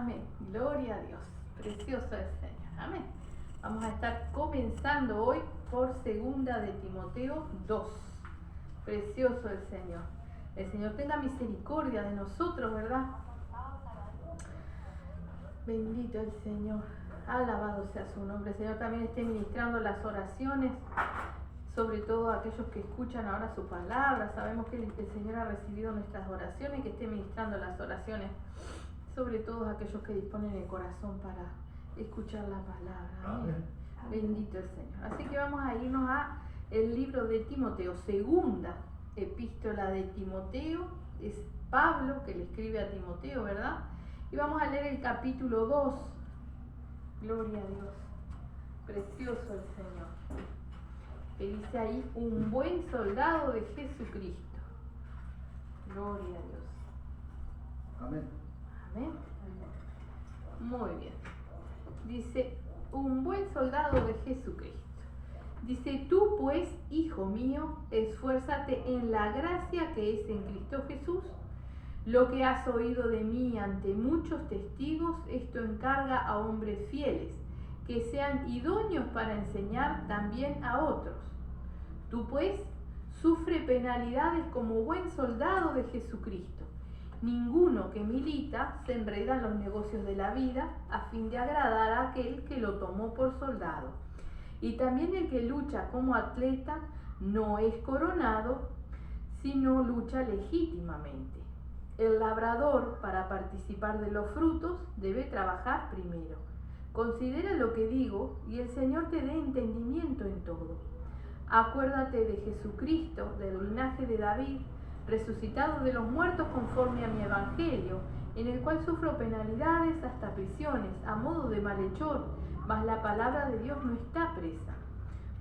Amén. Gloria a Dios. Precioso el Señor. Amén. Vamos a estar comenzando hoy por segunda de Timoteo 2. Precioso el Señor. El Señor tenga misericordia de nosotros, ¿verdad? Bendito el Señor. Alabado sea su nombre. El Señor también esté ministrando las oraciones, sobre todo aquellos que escuchan ahora su palabra. Sabemos que el Señor ha recibido nuestras oraciones y que esté ministrando las oraciones sobre todos aquellos que disponen el corazón para escuchar la palabra. Amén. Bendito el Señor. Así que vamos a irnos a el libro de Timoteo, segunda epístola de Timoteo. Es Pablo que le escribe a Timoteo, ¿verdad? Y vamos a leer el capítulo 2. Gloria a Dios. Precioso el Señor. Que dice ahí, un buen soldado de Jesucristo. Gloria a Dios. Amén. Amén. Muy bien. Dice, un buen soldado de Jesucristo. Dice, tú pues, hijo mío, esfuérzate en la gracia que es en Cristo Jesús. Lo que has oído de mí ante muchos testigos, esto encarga a hombres fieles, que sean idóneos para enseñar también a otros. Tú pues, sufre penalidades como buen soldado de Jesucristo. Ninguno que milita se enreda en los negocios de la vida a fin de agradar a aquel que lo tomó por soldado. Y también el que lucha como atleta no es coronado, sino lucha legítimamente. El labrador, para participar de los frutos, debe trabajar primero. Considera lo que digo y el Señor te dé entendimiento en todo. Acuérdate de Jesucristo, del linaje de David, resucitado de los muertos conforme a mi evangelio, en el cual sufro penalidades hasta prisiones, a modo de malhechor, mas la palabra de Dios no está presa.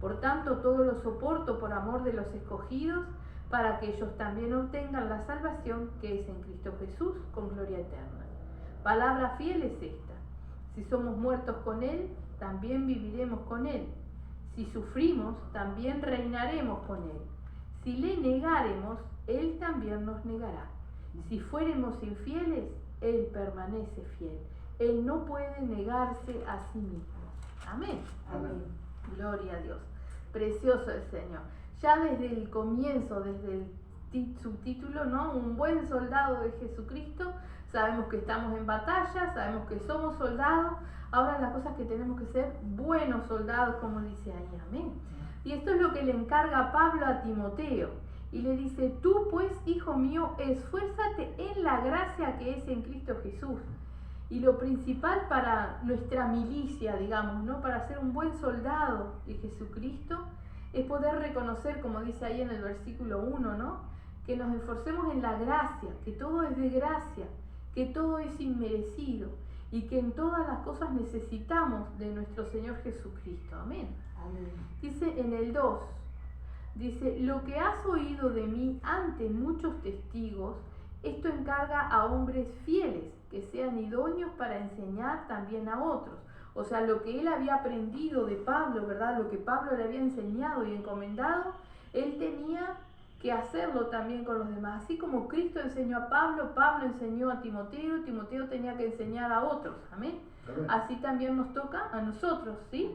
Por tanto, todo lo soporto por amor de los escogidos, para que ellos también obtengan la salvación que es en Cristo Jesús, con gloria eterna. Palabra fiel es esta: si somos muertos con Él, también viviremos con Él. Si sufrimos, también reinaremos con Él. Si le negáremos, Él también nos negará. Si fuéramos infieles, Él permanece fiel. Él no puede negarse a sí mismo. Amén. Amén. Gloria a Dios. Precioso el Señor. Ya desde el comienzo, desde el subtítulo, ¿no? Un buen soldado de Jesucristo. Sabemos que estamos en batalla, sabemos que somos soldados. Ahora la cosa es que tenemos que ser buenos soldados, como dice ahí. Amén. Y esto es lo que le encarga Pablo a Timoteo. Y le dice, tú pues, hijo mío, esfuérzate en la gracia que es en Cristo Jesús. Y lo principal para nuestra milicia, digamos, ¿no? Para ser un buen soldado de Jesucristo, es poder reconocer, como dice ahí en el versículo 1, ¿no? Que nos esforcemos en la gracia, que todo es de gracia, que todo es inmerecido y que en todas las cosas necesitamos de nuestro Señor Jesucristo. Amén. Amén. Dice en el 2, dice, lo que has oído de mí ante muchos testigos, esto encarga a hombres fieles, que sean idóneos para enseñar también a otros. O sea, lo que él había aprendido de Pablo, ¿verdad? Lo que Pablo le había enseñado y encomendado, él tenía que hacerlo también con los demás. Así como Cristo enseñó a Pablo, Pablo enseñó a Timoteo, Timoteo tenía que enseñar a otros. Amén. Amén. Así también nos toca a nosotros, ¿sí?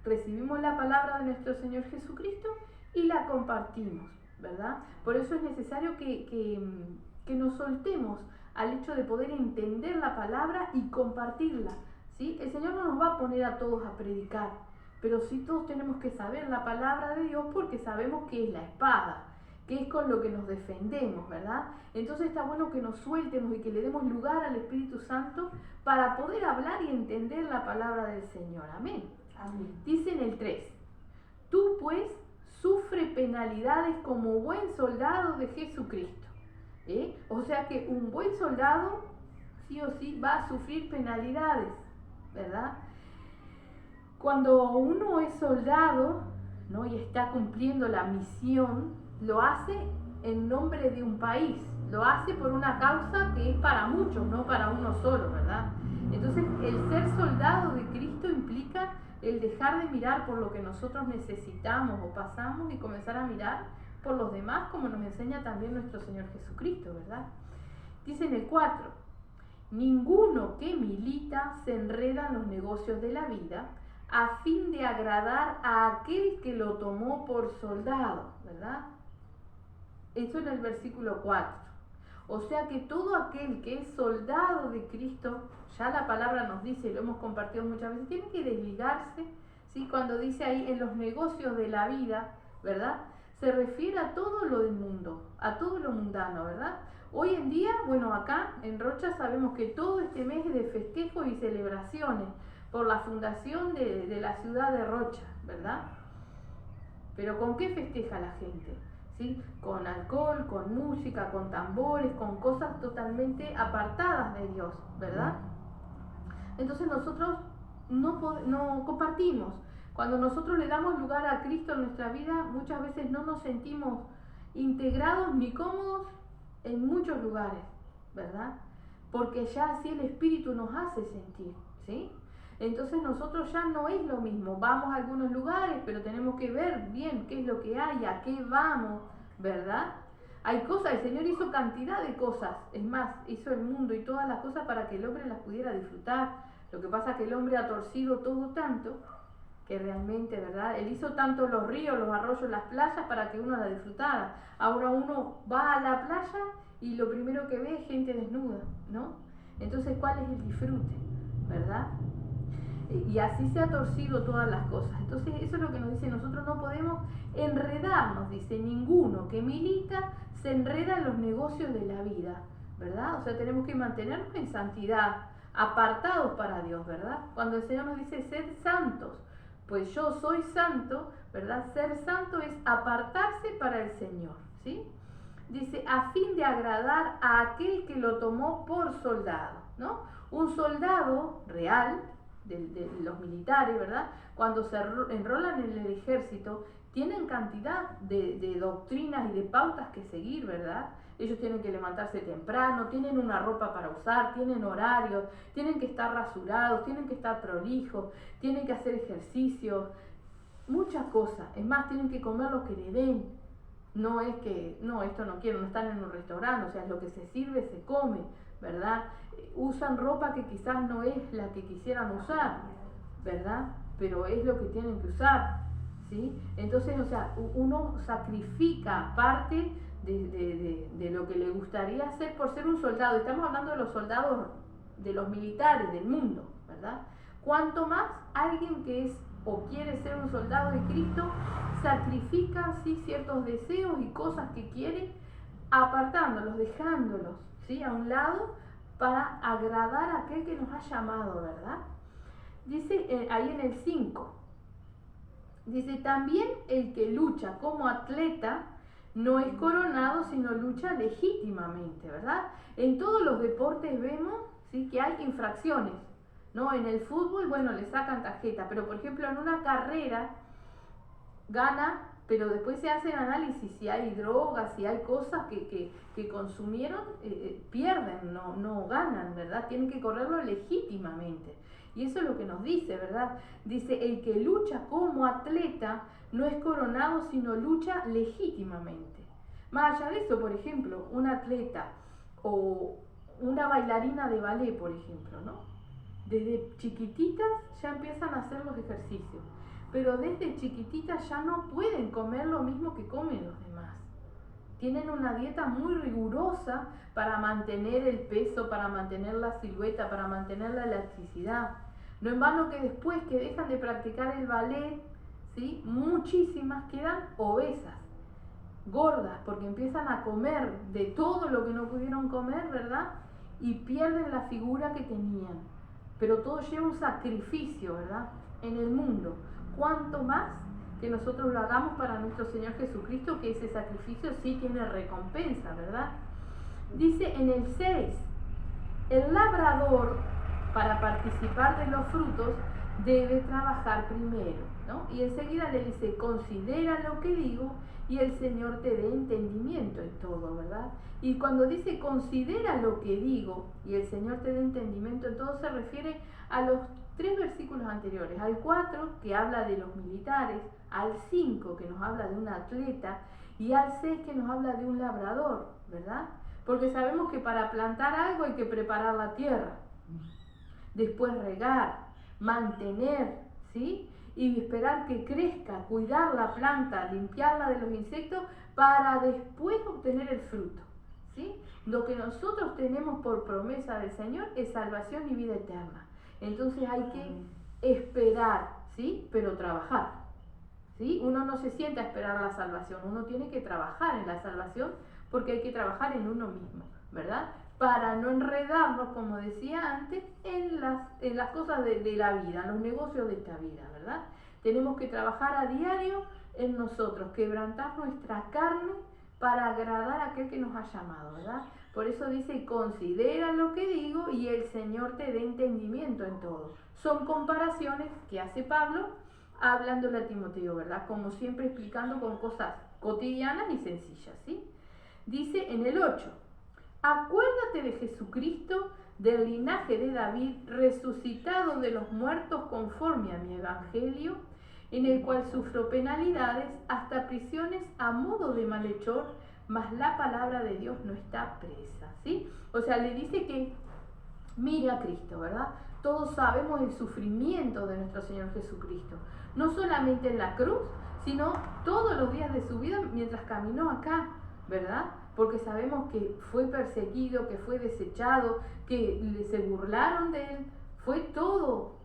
Recibimos la palabra de nuestro Señor Jesucristo y la compartimos, ¿verdad? Por eso es necesario que nos soltemos al hecho de poder entender la palabra y compartirla, ¿sí? El Señor no nos va a poner a todos a predicar, pero sí todos tenemos que saber la palabra de Dios, porque sabemos que es la espada, que es con lo que nos defendemos, ¿verdad? Entonces está bueno que nos sueltemos y que le demos lugar al Espíritu Santo para poder hablar y entender la palabra del Señor. Amén. Amén. Dice en el 3, tú pues sufre penalidades como buen soldado de Jesucristo. O sea que un buen soldado sí o sí va a sufrir penalidades, ¿verdad? Cuando uno es soldado, ¿no? Y está cumpliendo la misión, lo hace en nombre de un país, lo hace por una causa que es para muchos, no para uno solo, ¿verdad? Entonces el ser soldado de Cristo implica el dejar de mirar por lo que nosotros necesitamos o pasamos y comenzar a mirar por los demás, como nos enseña también nuestro Señor Jesucristo, ¿verdad? Dice en el 4, ninguno que milita se enreda en los negocios de la vida a fin de agradar a aquel que lo tomó por soldado, ¿verdad? Eso en el versículo 4. O sea que todo aquel que es soldado de Cristo, ya la palabra nos dice, lo hemos compartido muchas veces, tiene que desligarse, ¿sí? Cuando dice ahí en los negocios de la vida, ¿verdad? Se refiere a todo lo del mundo, a todo lo mundano, ¿verdad? Hoy en día, bueno, acá en Rocha sabemos que todo este mes es de festejos y celebraciones por la fundación de la ciudad de Rocha, ¿verdad? Pero ¿con qué festeja la gente? ¿Sí? Con alcohol, con música, con tambores, con cosas totalmente apartadas de Dios, ¿verdad? Entonces nosotros no compartimos. Cuando nosotros le damos lugar a Cristo en nuestra vida, muchas veces no nos sentimos integrados ni cómodos en muchos lugares, ¿verdad? Porque ya así el Espíritu nos hace sentir, ¿sí? Entonces nosotros ya no es lo mismo, vamos a algunos lugares, pero tenemos que ver bien qué es lo que hay, a qué vamos, ¿verdad? Hay cosas, el Señor hizo cantidad de cosas, es más, hizo el mundo y todas las cosas para que el hombre las pudiera disfrutar. Lo que pasa es que el hombre ha torcido todo tanto, que realmente, ¿verdad? Él hizo tanto los ríos, los arroyos, las playas para que uno las disfrutara. Ahora uno va a la playa y lo primero que ve es gente desnuda, ¿no? Entonces, ¿cuál es el disfrute? ¿Verdad? Y así se ha torcido todas las cosas. Entonces eso es lo que nos dice, nosotros no podemos enredarnos, dice, ninguno que milita se enreda en los negocios de la vida, ¿verdad? O sea, tenemos que mantenernos en santidad, apartados para Dios, ¿verdad? Cuando el Señor nos dice, sed santos, pues yo soy santo, ¿verdad? Ser santo es apartarse para el Señor, ¿sí? Dice, a fin de agradar a aquel que lo tomó por soldado, ¿no? Un soldado real, de los militares, ¿verdad? Cuando se enrolan en el ejército, tienen cantidad de doctrinas y de pautas que seguir, ¿verdad? Ellos tienen que levantarse temprano, tienen una ropa para usar, tienen horarios, tienen que estar rasurados, tienen que estar prolijos, tienen que hacer ejercicios, muchas cosas. Es más, tienen que comer lo que le den. No es que, no, esto no quiero, no están en un restaurante, o sea, lo que se sirve se come, ¿verdad? Usan ropa que quizás no es la que quisieran usar, ¿verdad? Pero es lo que tienen que usar, ¿sí? Entonces, o sea, uno sacrifica parte de lo que le gustaría hacer por ser un soldado. Estamos hablando de los soldados, de los militares del mundo, ¿verdad? Cuanto más alguien que es o quiere ser un soldado de Cristo, sacrifica ¿sí? ciertos deseos y cosas que quiere, apartándolos, dejándolos ¿sí? a un lado para agradar a aquel que nos ha llamado, ¿verdad? Dice ahí en el 5, dice, también el que lucha como atleta no es coronado, sino lucha legítimamente, ¿verdad? En todos los deportes vemos ¿sí? que hay infracciones, ¿no? En el fútbol, bueno, le sacan tarjeta, pero por ejemplo en una carrera gana, pero después se hace el análisis si hay drogas, si hay cosas que consumieron, pierden, no ganan, ¿verdad? Tienen que correrlo legítimamente. Y eso es lo que nos dice, ¿verdad? Dice, el que lucha como atleta no es coronado, sino lucha legítimamente. Más allá de eso, por ejemplo, un atleta o una bailarina de ballet, por ejemplo, ¿no? Desde chiquititas ya empiezan a hacer los ejercicios, pero desde chiquititas ya no pueden comer lo mismo que comen los demás. Tienen una dieta muy rigurosa para mantener el peso, para mantener la silueta, para mantener la elasticidad. No en vano que después que dejan de practicar el ballet, ¿sí? Muchísimas quedan obesas, gordas, porque empiezan a comer de todo lo que no pudieron comer, ¿verdad? Y pierden la figura que tenían. Pero todo lleva un sacrificio, ¿verdad? En el mundo. Cuanto más que nosotros lo hagamos para nuestro Señor Jesucristo, que ese sacrificio sí tiene recompensa, ¿verdad? Dice en el 6, el labrador, para participar de los frutos, debe trabajar primero, ¿no? Y enseguida le dice, considera lo que digo y el Señor te dé entendimiento en todo, ¿verdad? Y cuando dice considera lo que digo y el Señor te dé entendimiento en todo, se refiere a los 3 versículos anteriores, al 4 que habla de los militares, al 5 que nos habla de un atleta y al 6 que nos habla de un labrador, ¿verdad? Porque sabemos que para plantar algo hay que preparar la tierra, después regar, mantener, ¿sí? Y esperar que crezca, cuidar la planta, limpiarla de los insectos para después obtener el fruto, ¿sí? Lo que nosotros tenemos por promesa del Señor es salvación y vida eterna. Entonces hay que esperar, ¿sí? Pero trabajar, ¿sí? Uno no se sienta a esperar la salvación, uno tiene que trabajar en la salvación porque hay que trabajar en uno mismo, ¿verdad? Para no enredarnos, como decía antes, en las cosas de la vida, en los negocios de esta vida, ¿verdad? Tenemos que trabajar a diario en nosotros, quebrantar nuestra carne para agradar a aquel que nos ha llamado, ¿verdad? Por eso dice, considera lo que digo y el Señor te dé entendimiento en todo. Son comparaciones que hace Pablo hablándole a Timoteo, ¿verdad? Como siempre explicando con cosas cotidianas y sencillas, ¿sí? Dice en el 8, acuérdate de Jesucristo, del linaje de David, resucitado de los muertos conforme a mi evangelio, en el cual sufro penalidades, hasta prisiones a modo de malhechor, mas la palabra de Dios no está presa, ¿sí? O sea, le dice que mire a Cristo, ¿verdad? Todos sabemos el sufrimiento de nuestro Señor Jesucristo, no solamente en la cruz, sino todos los días de su vida mientras caminó acá, ¿verdad? Porque sabemos que fue perseguido, que fue desechado, que se burlaron de él, fue todo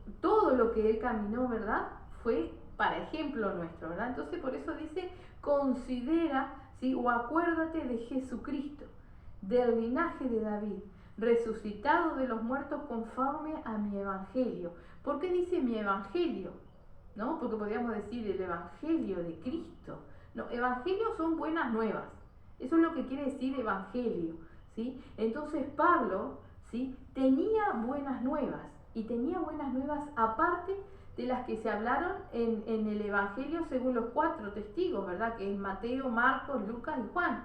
lo que él caminó, ¿verdad? Fue para ejemplo nuestro, ¿verdad? Entonces por eso dice, considera, ¿sí? O acuérdate de Jesucristo, del linaje de David, resucitado de los muertos conforme a mi evangelio. ¿Por qué dice mi evangelio? ¿No? Porque podríamos decir el evangelio de Cristo. No, evangelio son buenas nuevas. Eso es lo que quiere decir evangelio, ¿sí? Entonces Pablo, ¿sí? Tenía buenas nuevas, y tenía buenas nuevas aparte de las que se hablaron en el evangelio según los 4 testigos, ¿verdad? Que es Mateo, Marcos, Lucas y Juan.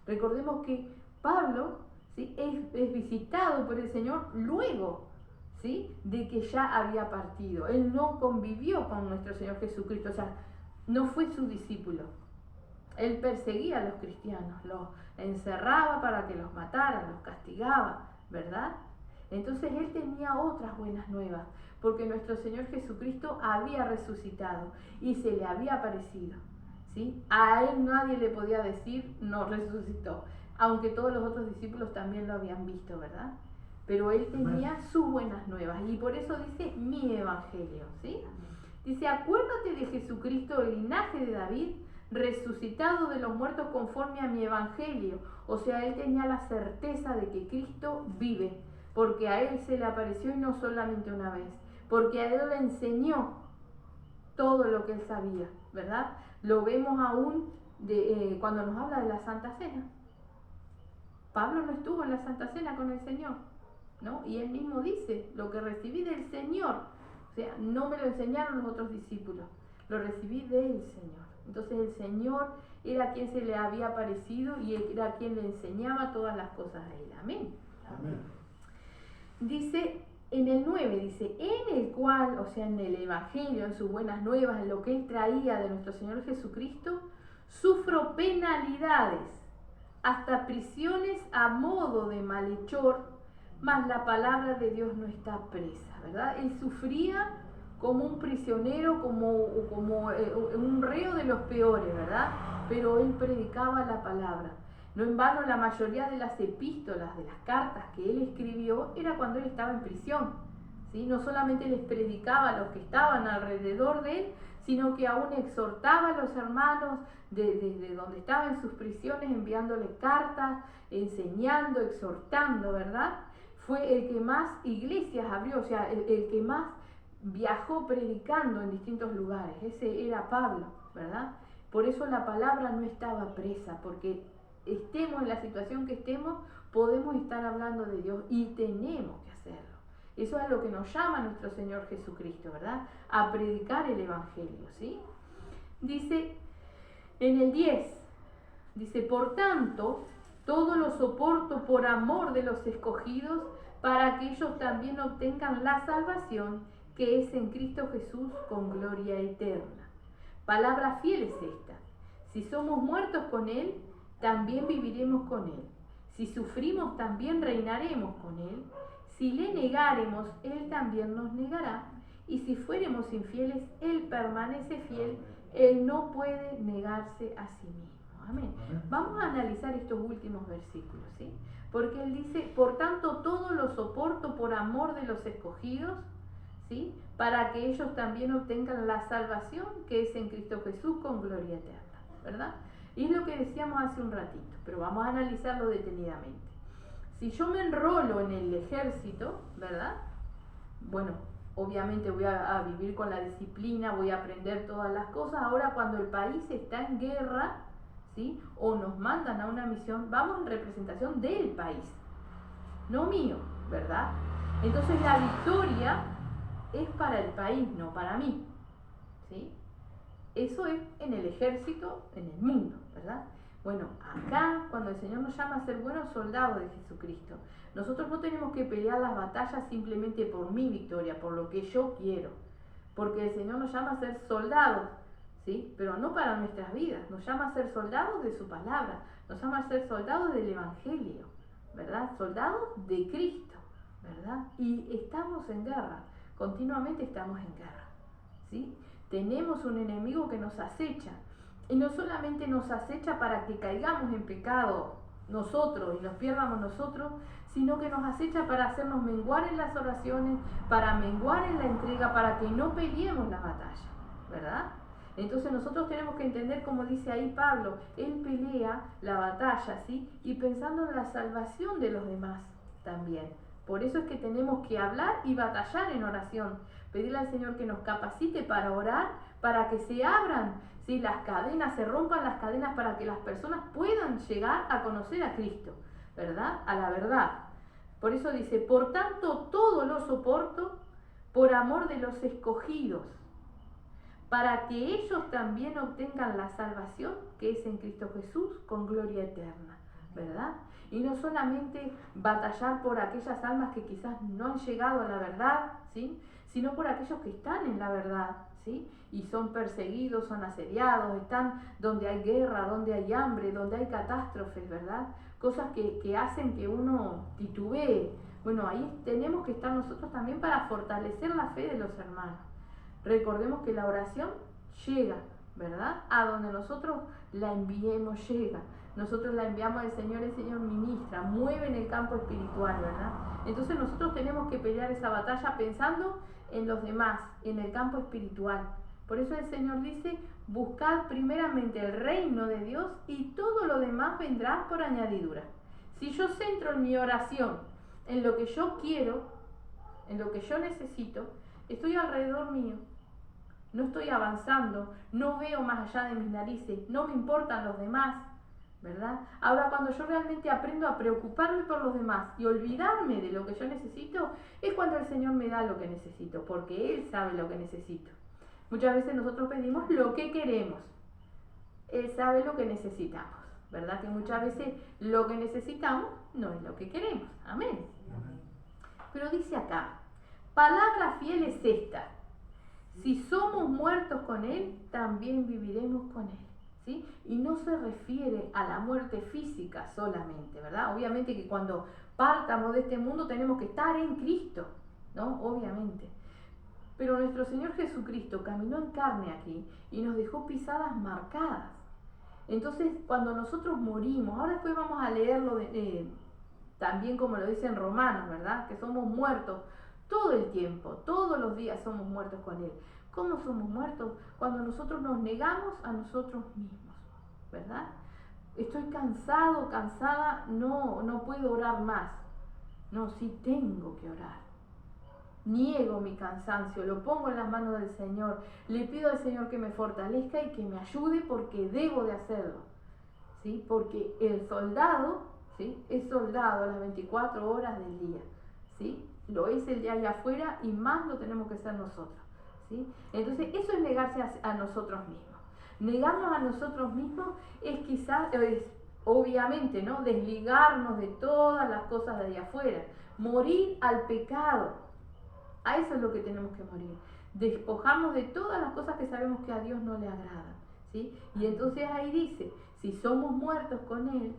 Recordemos que Pablo, ¿sí? es visitado por el Señor luego, ¿sí? De que ya había partido. Él no convivió con nuestro Señor Jesucristo, o sea, no fue su discípulo. Él perseguía a los cristianos, los encerraba para que los mataran, los castigaba, ¿verdad? Entonces él tenía otras buenas nuevas, porque nuestro Señor Jesucristo había resucitado y se le había aparecido, ¿sí? A él nadie le podía decir no resucitó, aunque todos los otros discípulos también lo habían visto, ¿verdad? Pero él tenía sus buenas nuevas y por eso dice mi evangelio, ¿sí? Dice, acuérdate de Jesucristo, el linaje de David, resucitado de los muertos conforme a mi evangelio. O sea, él tenía la certeza de que Cristo vive, porque a él se le apareció y no solamente una vez, porque a él le enseñó todo lo que él sabía, ¿verdad? Lo vemos aún cuando nos habla de la Santa Cena. Pablo no estuvo en la Santa Cena con el Señor, ¿no? Y él mismo dice, lo que recibí del Señor, o sea, no me lo enseñaron los otros discípulos, lo recibí del Señor. Entonces el Señor era quien se le había aparecido y era quien le enseñaba todas las cosas a él. Amén. Amén. Dice en el 9, dice, en el cual, o sea, en el Evangelio, en sus buenas nuevas, en lo que él traía de nuestro Señor Jesucristo, sufro penalidades, hasta prisiones a modo de malhechor, mas la palabra de Dios no está presa, ¿verdad? Él sufría como un prisionero, como un reo de los peores, ¿verdad? Pero él predicaba la palabra. No en vano la mayoría de las epístolas, de las cartas que él escribió, era cuando él estaba en prisión, ¿sí? No solamente les predicaba a los que estaban alrededor de él, sino que aún exhortaba a los hermanos desde donde estaban en sus prisiones, enviándoles cartas, enseñando, exhortando, ¿verdad? Fue el que más iglesias abrió, o sea, el que más viajó predicando en distintos lugares. Ese era Pablo, ¿verdad? Por eso la palabra no estaba presa, porque estemos en la situación que estemos, podemos estar hablando de Dios y tenemos que hacerlo. Eso es lo que nos llama nuestro Señor Jesucristo, ¿verdad? A predicar el Evangelio, ¿sí? Dice en el 10, dice, por tanto, todo lo soporto por amor de los escogidos, para que ellos también obtengan la salvación que es en Cristo Jesús con gloria eterna. Palabra fiel es esta: si somos muertos con Él, también viviremos con Él. Si sufrimos, también reinaremos con Él. Si le negáremos, Él también nos negará. Y si fuéremos infieles, Él permanece fiel. Él no puede negarse a sí mismo. Amén. Vamos a analizar estos últimos versículos, ¿sí? Porque Él dice, por tanto, todo lo soporto por amor de los escogidos, ¿sí? Para que ellos también obtengan la salvación que es en Cristo Jesús con gloria eterna, ¿verdad? Y es lo que decíamos hace un ratito, pero vamos a analizarlo detenidamente. Si yo me enrolo en el ejército, ¿verdad? Bueno, obviamente voy a vivir con la disciplina, voy a aprender todas las cosas. Ahora cuando el país está en guerra, ¿sí? O nos mandan a una misión, vamos en representación del país, no mío, ¿verdad? Entonces la victoria es para el país, no para mí, ¿sí? Eso es en el ejército, en el mundo, ¿verdad? Bueno, acá, cuando el Señor nos llama a ser buenos soldados de Jesucristo, nosotros no tenemos que pelear las batallas simplemente por mi victoria, por lo que yo quiero, porque el Señor nos llama a ser soldados, ¿sí? Pero no para nuestras vidas, nos llama a ser soldados de su palabra, nos llama a ser soldados del Evangelio, ¿verdad? Soldados de Cristo, ¿verdad? Y estamos en guerra, continuamente estamos en guerra, ¿sí? Tenemos un enemigo que nos acecha, y no solamente nos acecha para que caigamos en pecado nosotros y nos pierdamos nosotros, sino que nos acecha para hacernos menguar en las oraciones, para menguar en la entrega, para que no peleemos la batalla, ¿verdad? Entonces nosotros tenemos que entender, como dice ahí Pablo, él pelea la batalla, ¿sí? Y pensando en la salvación de los demás también. Por eso es que tenemos que hablar y batallar en oración, pedirle al Señor que nos capacite para orar, para que se abran, ¿sí? Las cadenas, se rompan las cadenas para que las personas puedan llegar a conocer a Cristo, ¿verdad? A la verdad. Por eso dice, por tanto todo lo soporto por amor de los escogidos, para que ellos también obtengan la salvación que es en Cristo Jesús con gloria eterna, ¿verdad? Y no solamente batallar por aquellas almas que quizás no han llegado a la verdad, ¿sí? Sino por aquellos que están en la verdad, ¿sí? Y son perseguidos, son asediados, están donde hay guerra, donde hay hambre, donde hay catástrofes, ¿verdad? Cosas que hacen que uno titubee. Bueno, ahí tenemos que estar nosotros también para fortalecer la fe de los hermanos. Recordemos que la oración llega, ¿verdad? A donde nosotros la enviemos llega. Nosotros la enviamos al Señor, el Señor ministra, mueve en el campo espiritual, ¿verdad? Entonces nosotros tenemos que pelear esa batalla pensando en los demás, en el campo espiritual. Por eso el Señor dice, buscad primeramente el reino de Dios y todo lo demás vendrá por añadidura. Si yo centro en mi oración, en lo que yo quiero, en lo que yo necesito, estoy alrededor mío, no estoy avanzando, no veo más allá de mis narices, no me importan los demás, ¿verdad? Ahora, cuando yo realmente aprendo a preocuparme por los demás y olvidarme de lo que yo necesito, es cuando el Señor me da lo que necesito, porque Él sabe lo que necesito. Muchas veces nosotros pedimos lo que queremos, Él sabe lo que necesitamos, ¿verdad? Que muchas veces lo que necesitamos no es lo que queremos, amén. Pero dice acá, palabra fiel es esta, si somos muertos con Él, también viviremos con Él, ¿sí? Y no se refiere a la muerte física solamente, ¿verdad? Obviamente que cuando partamos de este mundo tenemos que estar en Cristo, ¿no? Obviamente. Pero nuestro Señor Jesucristo caminó en carne aquí y nos dejó pisadas marcadas. Entonces, cuando nosotros morimos, ahora después vamos a leerlo también como lo dice en Romanos, ¿verdad? Que somos muertos todo el tiempo, todos los días somos muertos con Él. ¿Cómo somos muertos? Cuando nosotros nos negamos a nosotros mismos, ¿verdad? Estoy cansado, cansada, no puedo orar más. No, sí tengo que orar. Niego mi cansancio, lo pongo en las manos del Señor, le pido al Señor que me fortalezca y que me ayude porque debo de hacerlo, ¿sí? Porque el soldado, ¿sí? Es soldado a las 24 horas del día, ¿sí? Lo es el de allá afuera y más lo tenemos que ser nosotros, ¿sí? Entonces eso es negarse a nosotros mismos. Negarnos a nosotros mismos es quizás, obviamente, ¿no? Desligarnos de todas las cosas de allá afuera, morir al pecado. A eso es lo que tenemos que morir. Despojarnos de todas las cosas que sabemos que a Dios no le agradan, ¿sí? Y entonces ahí dice, si somos muertos con Él,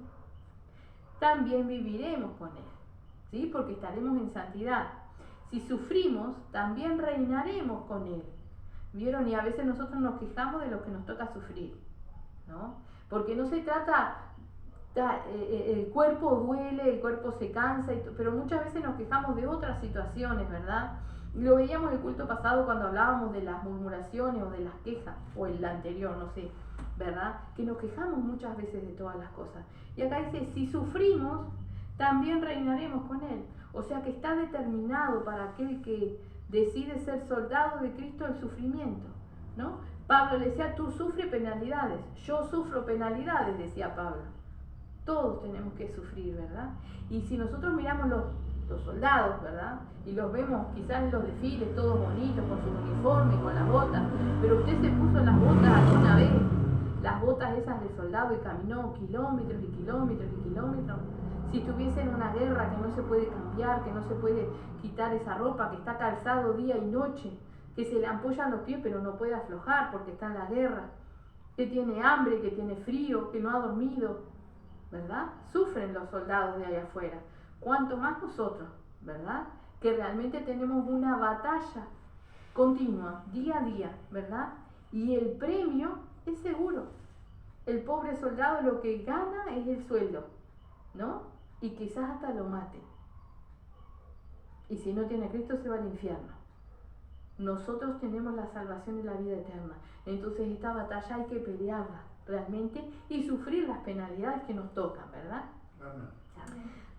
también viviremos con Él, ¿sí? Porque estaremos en santidad. Si sufrimos, también reinaremos con Él. ¿Vieron? Y a veces nosotros nos quejamos de lo que nos toca sufrir, ¿no? Porque no se trata, el cuerpo duele, el cuerpo se cansa, pero muchas veces nos quejamos de otras situaciones, ¿verdad? Lo veíamos el culto pasado cuando hablábamos de las murmuraciones o de las quejas, o el anterior, no sé, ¿verdad? Que nos quejamos muchas veces de todas las cosas. Y acá dice, si sufrimos, también reinaremos con Él. O sea que está determinado para aquel que decide ser soldado de Cristo el sufrimiento, ¿no? Pablo le decía, tú sufres penalidades, yo sufro penalidades, decía Pablo. Todos tenemos que sufrir, ¿verdad? Y si nosotros miramos los soldados, ¿verdad? Y los vemos quizás en los desfiles, todos bonitos, con su uniforme, con las botas, pero usted se puso las botas alguna vez, las botas esas de soldado, y caminó kilómetros y kilómetros y kilómetros. Si estuviese en una guerra que no se puede cambiar, que no se puede quitar esa ropa, que está calzado día y noche, que se le ampollan los pies pero no puede aflojar porque está en la guerra, que tiene hambre, que tiene frío, que no ha dormido, ¿verdad? Sufren los soldados de allá afuera. Cuanto más nosotros, ¿verdad? Que realmente tenemos una batalla continua, día a día, ¿verdad? Y el premio es seguro. El pobre soldado lo que gana es el sueldo, ¿no? Y quizás hasta lo mate. Y si no tiene a Cristo se va al infierno. Nosotros tenemos la salvación y la vida eterna. Entonces esta batalla hay que pelearla realmente y sufrir las penalidades que nos tocan, ¿verdad? Amén.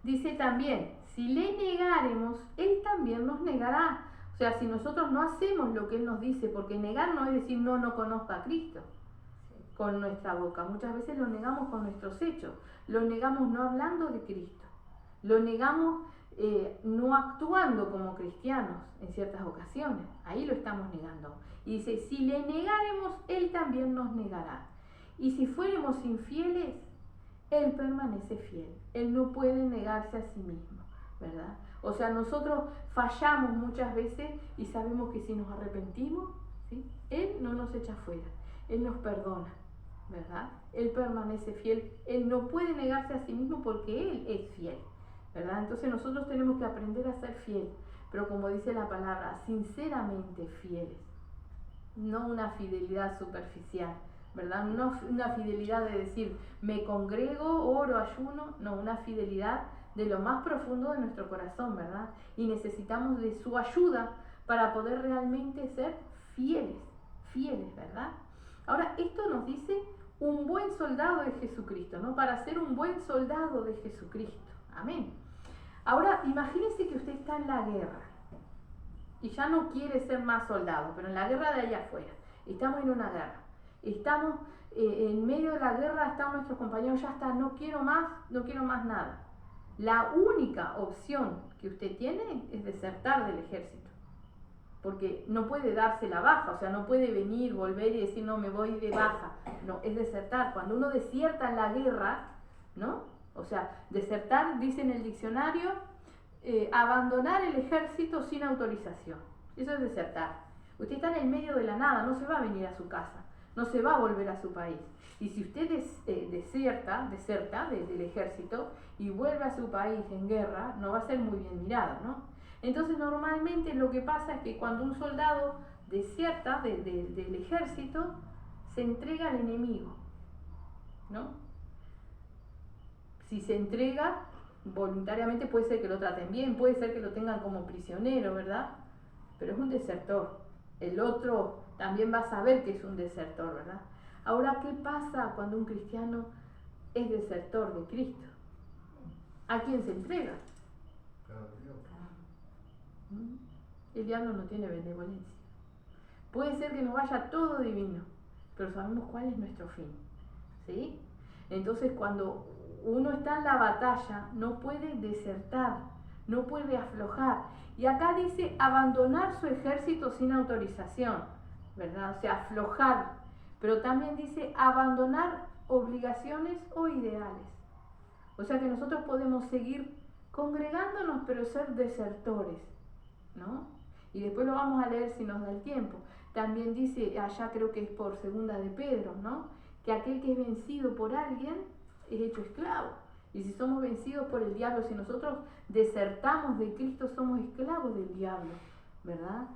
Dice también, si le negaremos, Él también nos negará. O sea, si nosotros no hacemos lo que Él nos dice, porque negar no es decir no conozco a Cristo con nuestra boca. Muchas veces lo negamos con nuestros hechos. Lo negamos no hablando de Cristo. Lo negamos no actuando como cristianos en ciertas ocasiones. Ahí lo estamos negando. Y dice, si le negaremos, Él también nos negará. Y si fuéramos infieles, Él permanece fiel. Él no puede negarse a sí mismo, ¿verdad? O sea, nosotros fallamos muchas veces y sabemos que si nos arrepentimos, ¿sí? Él no nos echa fuera. Él nos perdona, ¿verdad? Él permanece fiel. Él no puede negarse a sí mismo porque Él es fiel, ¿verdad? Entonces nosotros tenemos que aprender a ser fiel, pero como dice la palabra, sinceramente fieles. No una fidelidad superficial, ¿verdad? No una fidelidad de decir, me congrego, oro, ayuno, no, una fidelidad de lo más profundo de nuestro corazón, ¿verdad? Y necesitamos de su ayuda para poder realmente ser fieles, ¿verdad? Ahora, esto nos dice un buen soldado de Jesucristo, ¿no? Para ser un buen soldado de Jesucristo. Amén. Ahora, imagínese que usted está en la guerra y ya no quiere ser más soldado, pero en la guerra de allá afuera. Estamos en una guerra. Estamos en medio de la guerra, están nuestros compañeros, ya está, no quiero más nada. La única opción que usted tiene es desertar del ejército, porque no puede darse la baja, o sea, no puede venir, volver y decir, no, me voy de baja. No, es desertar. Cuando uno desierta en la guerra, ¿no? O sea, desertar, dice en el diccionario, abandonar el ejército sin autorización. Eso es desertar. Usted está en el medio de la nada, no se va a venir a su casa, no se va a volver a su país. Y si usted deserta del ejército y vuelve a su país en guerra, no va a ser muy bien mirado, ¿no? Entonces normalmente lo que pasa es que cuando un soldado desierta del ejército, se entrega al enemigo, ¿no? Si se entrega voluntariamente puede ser que lo traten bien, puede ser que lo tengan como prisionero, ¿verdad? Pero es un desertor. El otro también va a saber que es un desertor, ¿verdad? Ahora, ¿qué pasa cuando un cristiano es desertor de Cristo? ¿A quién se entrega? El diablo no tiene benevolencia. Puede ser que nos vaya todo divino, pero sabemos cuál es nuestro fin, ¿sí? Entonces, cuando uno está en la batalla, no puede desertar, no puede aflojar. Y acá dice abandonar su ejército sin autorización, ¿verdad? O sea, aflojar. Pero también dice abandonar obligaciones o ideales. O sea que nosotros podemos seguir congregándonos, pero ser desertores, ¿no? Y después lo vamos a leer si nos da el tiempo. También dice, allá creo que es por segunda de Pedro, ¿no? Que aquel que es vencido por alguien es hecho esclavo. Y si somos vencidos por el diablo, si nosotros desertamos de Cristo, somos esclavos del diablo, ¿verdad?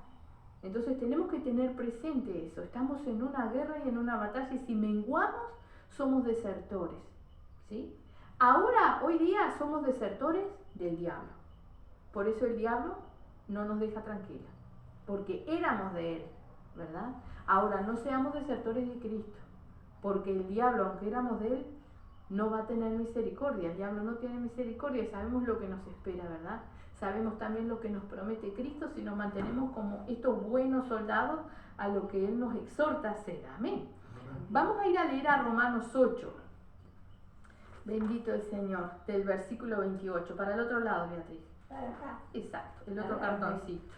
Entonces tenemos que tener presente eso. Estamos en una guerra y en una batalla, y si menguamos, somos desertores, ¿sí? Ahora, hoy día, somos desertores del diablo. Por eso el diablo no nos deja tranquilos, porque éramos de él, ¿verdad? Ahora, no seamos desertores de Cristo, porque el diablo, aunque éramos de él, no va a tener misericordia. El diablo no tiene misericordia y sabemos lo que nos espera, ¿verdad? Sabemos también lo que nos promete Cristo si nos mantenemos como estos buenos soldados a lo que Él nos exhorta a hacer. Amén. Vamos a ir a leer a Romanos 8. Bendito el Señor, del versículo 28. Para el otro lado, Beatriz. Para acá. Exacto, el otro cartoncito.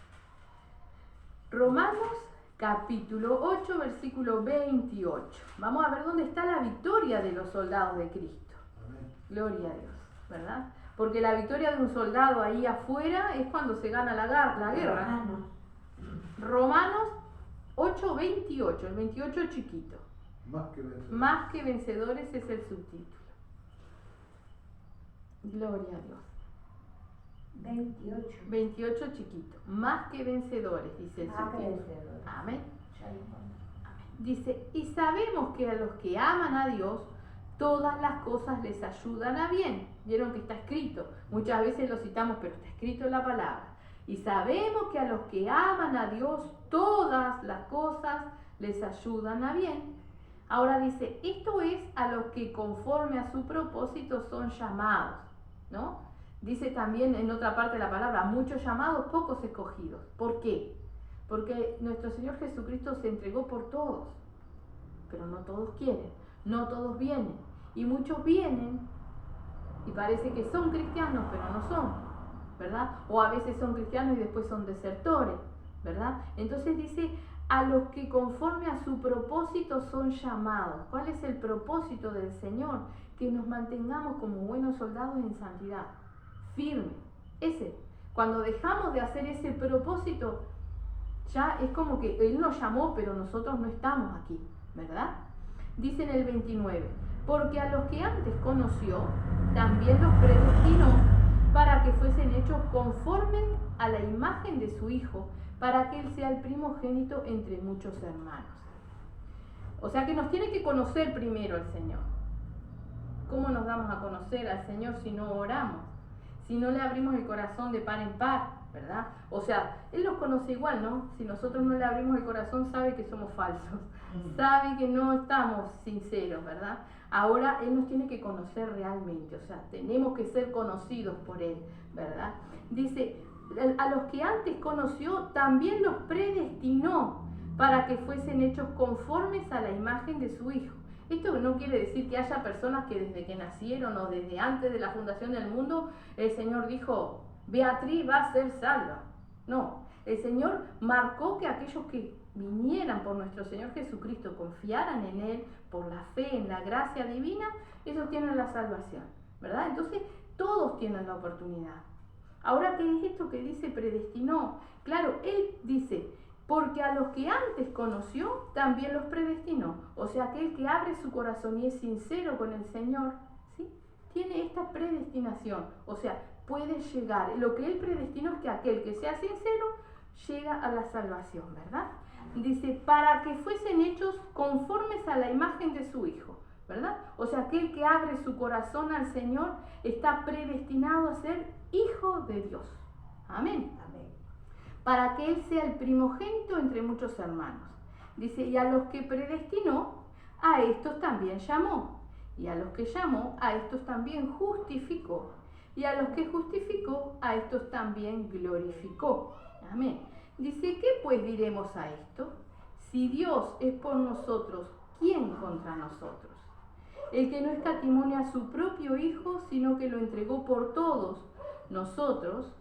Romanos capítulo 8, versículo 28. Vamos a ver dónde está la victoria de los soldados de Cristo. Amén. Gloria a Dios, ¿verdad? Porque la victoria de un soldado ahí afuera es cuando se gana la guerra. Romanos 8, 28, el 28 chiquito. Más que vencedores. Más que vencedores es el subtítulo. Gloria a Dios. 28. 28 chiquito. Más que vencedores, dice el Más que subtítulo. vencedores. Amén. Ya lo encontré. Dice, y sabemos que a los que aman a Dios, todas las cosas les ayudan a bien. Vieron que está escrito. Muchas veces lo citamos, pero está escrito en la palabra. Y sabemos que a los que aman a Dios, todas las cosas les ayudan a bien. Ahora dice, esto es a los que conforme a su propósito son llamados, ¿no? Dice también en otra parte de la palabra, muchos llamados, pocos escogidos. ¿Por qué? Porque nuestro Señor Jesucristo se entregó por todos, pero no todos quieren, no todos vienen. Y muchos vienen y parece que son cristianos, pero no son, ¿verdad? O a veces son cristianos y después son desertores, ¿verdad? Entonces dice, a los que conforme a su propósito son llamados. ¿Cuál es el propósito del Señor? Que nos mantengamos como buenos soldados en santidad, firme. Ese, cuando dejamos de hacer ese propósito, ya es como que Él nos llamó, pero nosotros no estamos aquí, ¿verdad? Dice en el 29, porque a los que antes conoció, también los predestinó para que fuesen hechos conforme a la imagen de su Hijo, para que Él sea el primogénito entre muchos hermanos. O sea que nos tiene que conocer primero el Señor. ¿Cómo nos damos a conocer al Señor si no oramos? Si no le abrimos el corazón de par en par, ¿verdad? O sea, Él nos conoce igual, ¿no? Si nosotros no le abrimos el corazón, sabe que somos falsos, sabe que no estamos sinceros, ¿verdad? Ahora Él nos tiene que conocer realmente, o sea, tenemos que ser conocidos por Él, ¿verdad? Dice, a los que antes conoció, también los predestinó para que fuesen hechos conformes a la imagen de su Hijo. Esto no quiere decir que haya personas que desde que nacieron o desde antes de la fundación del mundo, el Señor dijo, Beatriz va a ser salva. No, el Señor marcó que aquellos que vinieran por nuestro Señor Jesucristo, confiaran en Él, por la fe, en la gracia divina, ellos tienen la salvación, ¿verdad? Entonces, todos tienen la oportunidad. Ahora, ¿qué es esto que dice predestinó? Claro, Él dice, porque a los que antes conoció, también los predestinó. O sea, aquel que abre su corazón y es sincero con el Señor, ¿sí? Tiene esta predestinación. O sea, puede llegar. Lo que Él predestinó es que aquel que sea sincero llega a la salvación, ¿verdad? Dice, para que fuesen hechos conformes a la imagen de su Hijo, ¿verdad? O sea, aquel que abre su corazón al Señor está predestinado a ser hijo de Dios. Amén. Amén. Para que Él sea el primogénito entre muchos hermanos. Dice, y a los que predestinó, a estos también llamó. Y a los que llamó, a estos también justificó. Y a los que justificó, a estos también glorificó. Amén. Dice, ¿qué pues diremos a esto? Si Dios es por nosotros, ¿quién contra nosotros? El que no escatimó a su propio Hijo, sino que lo entregó por todos nosotros,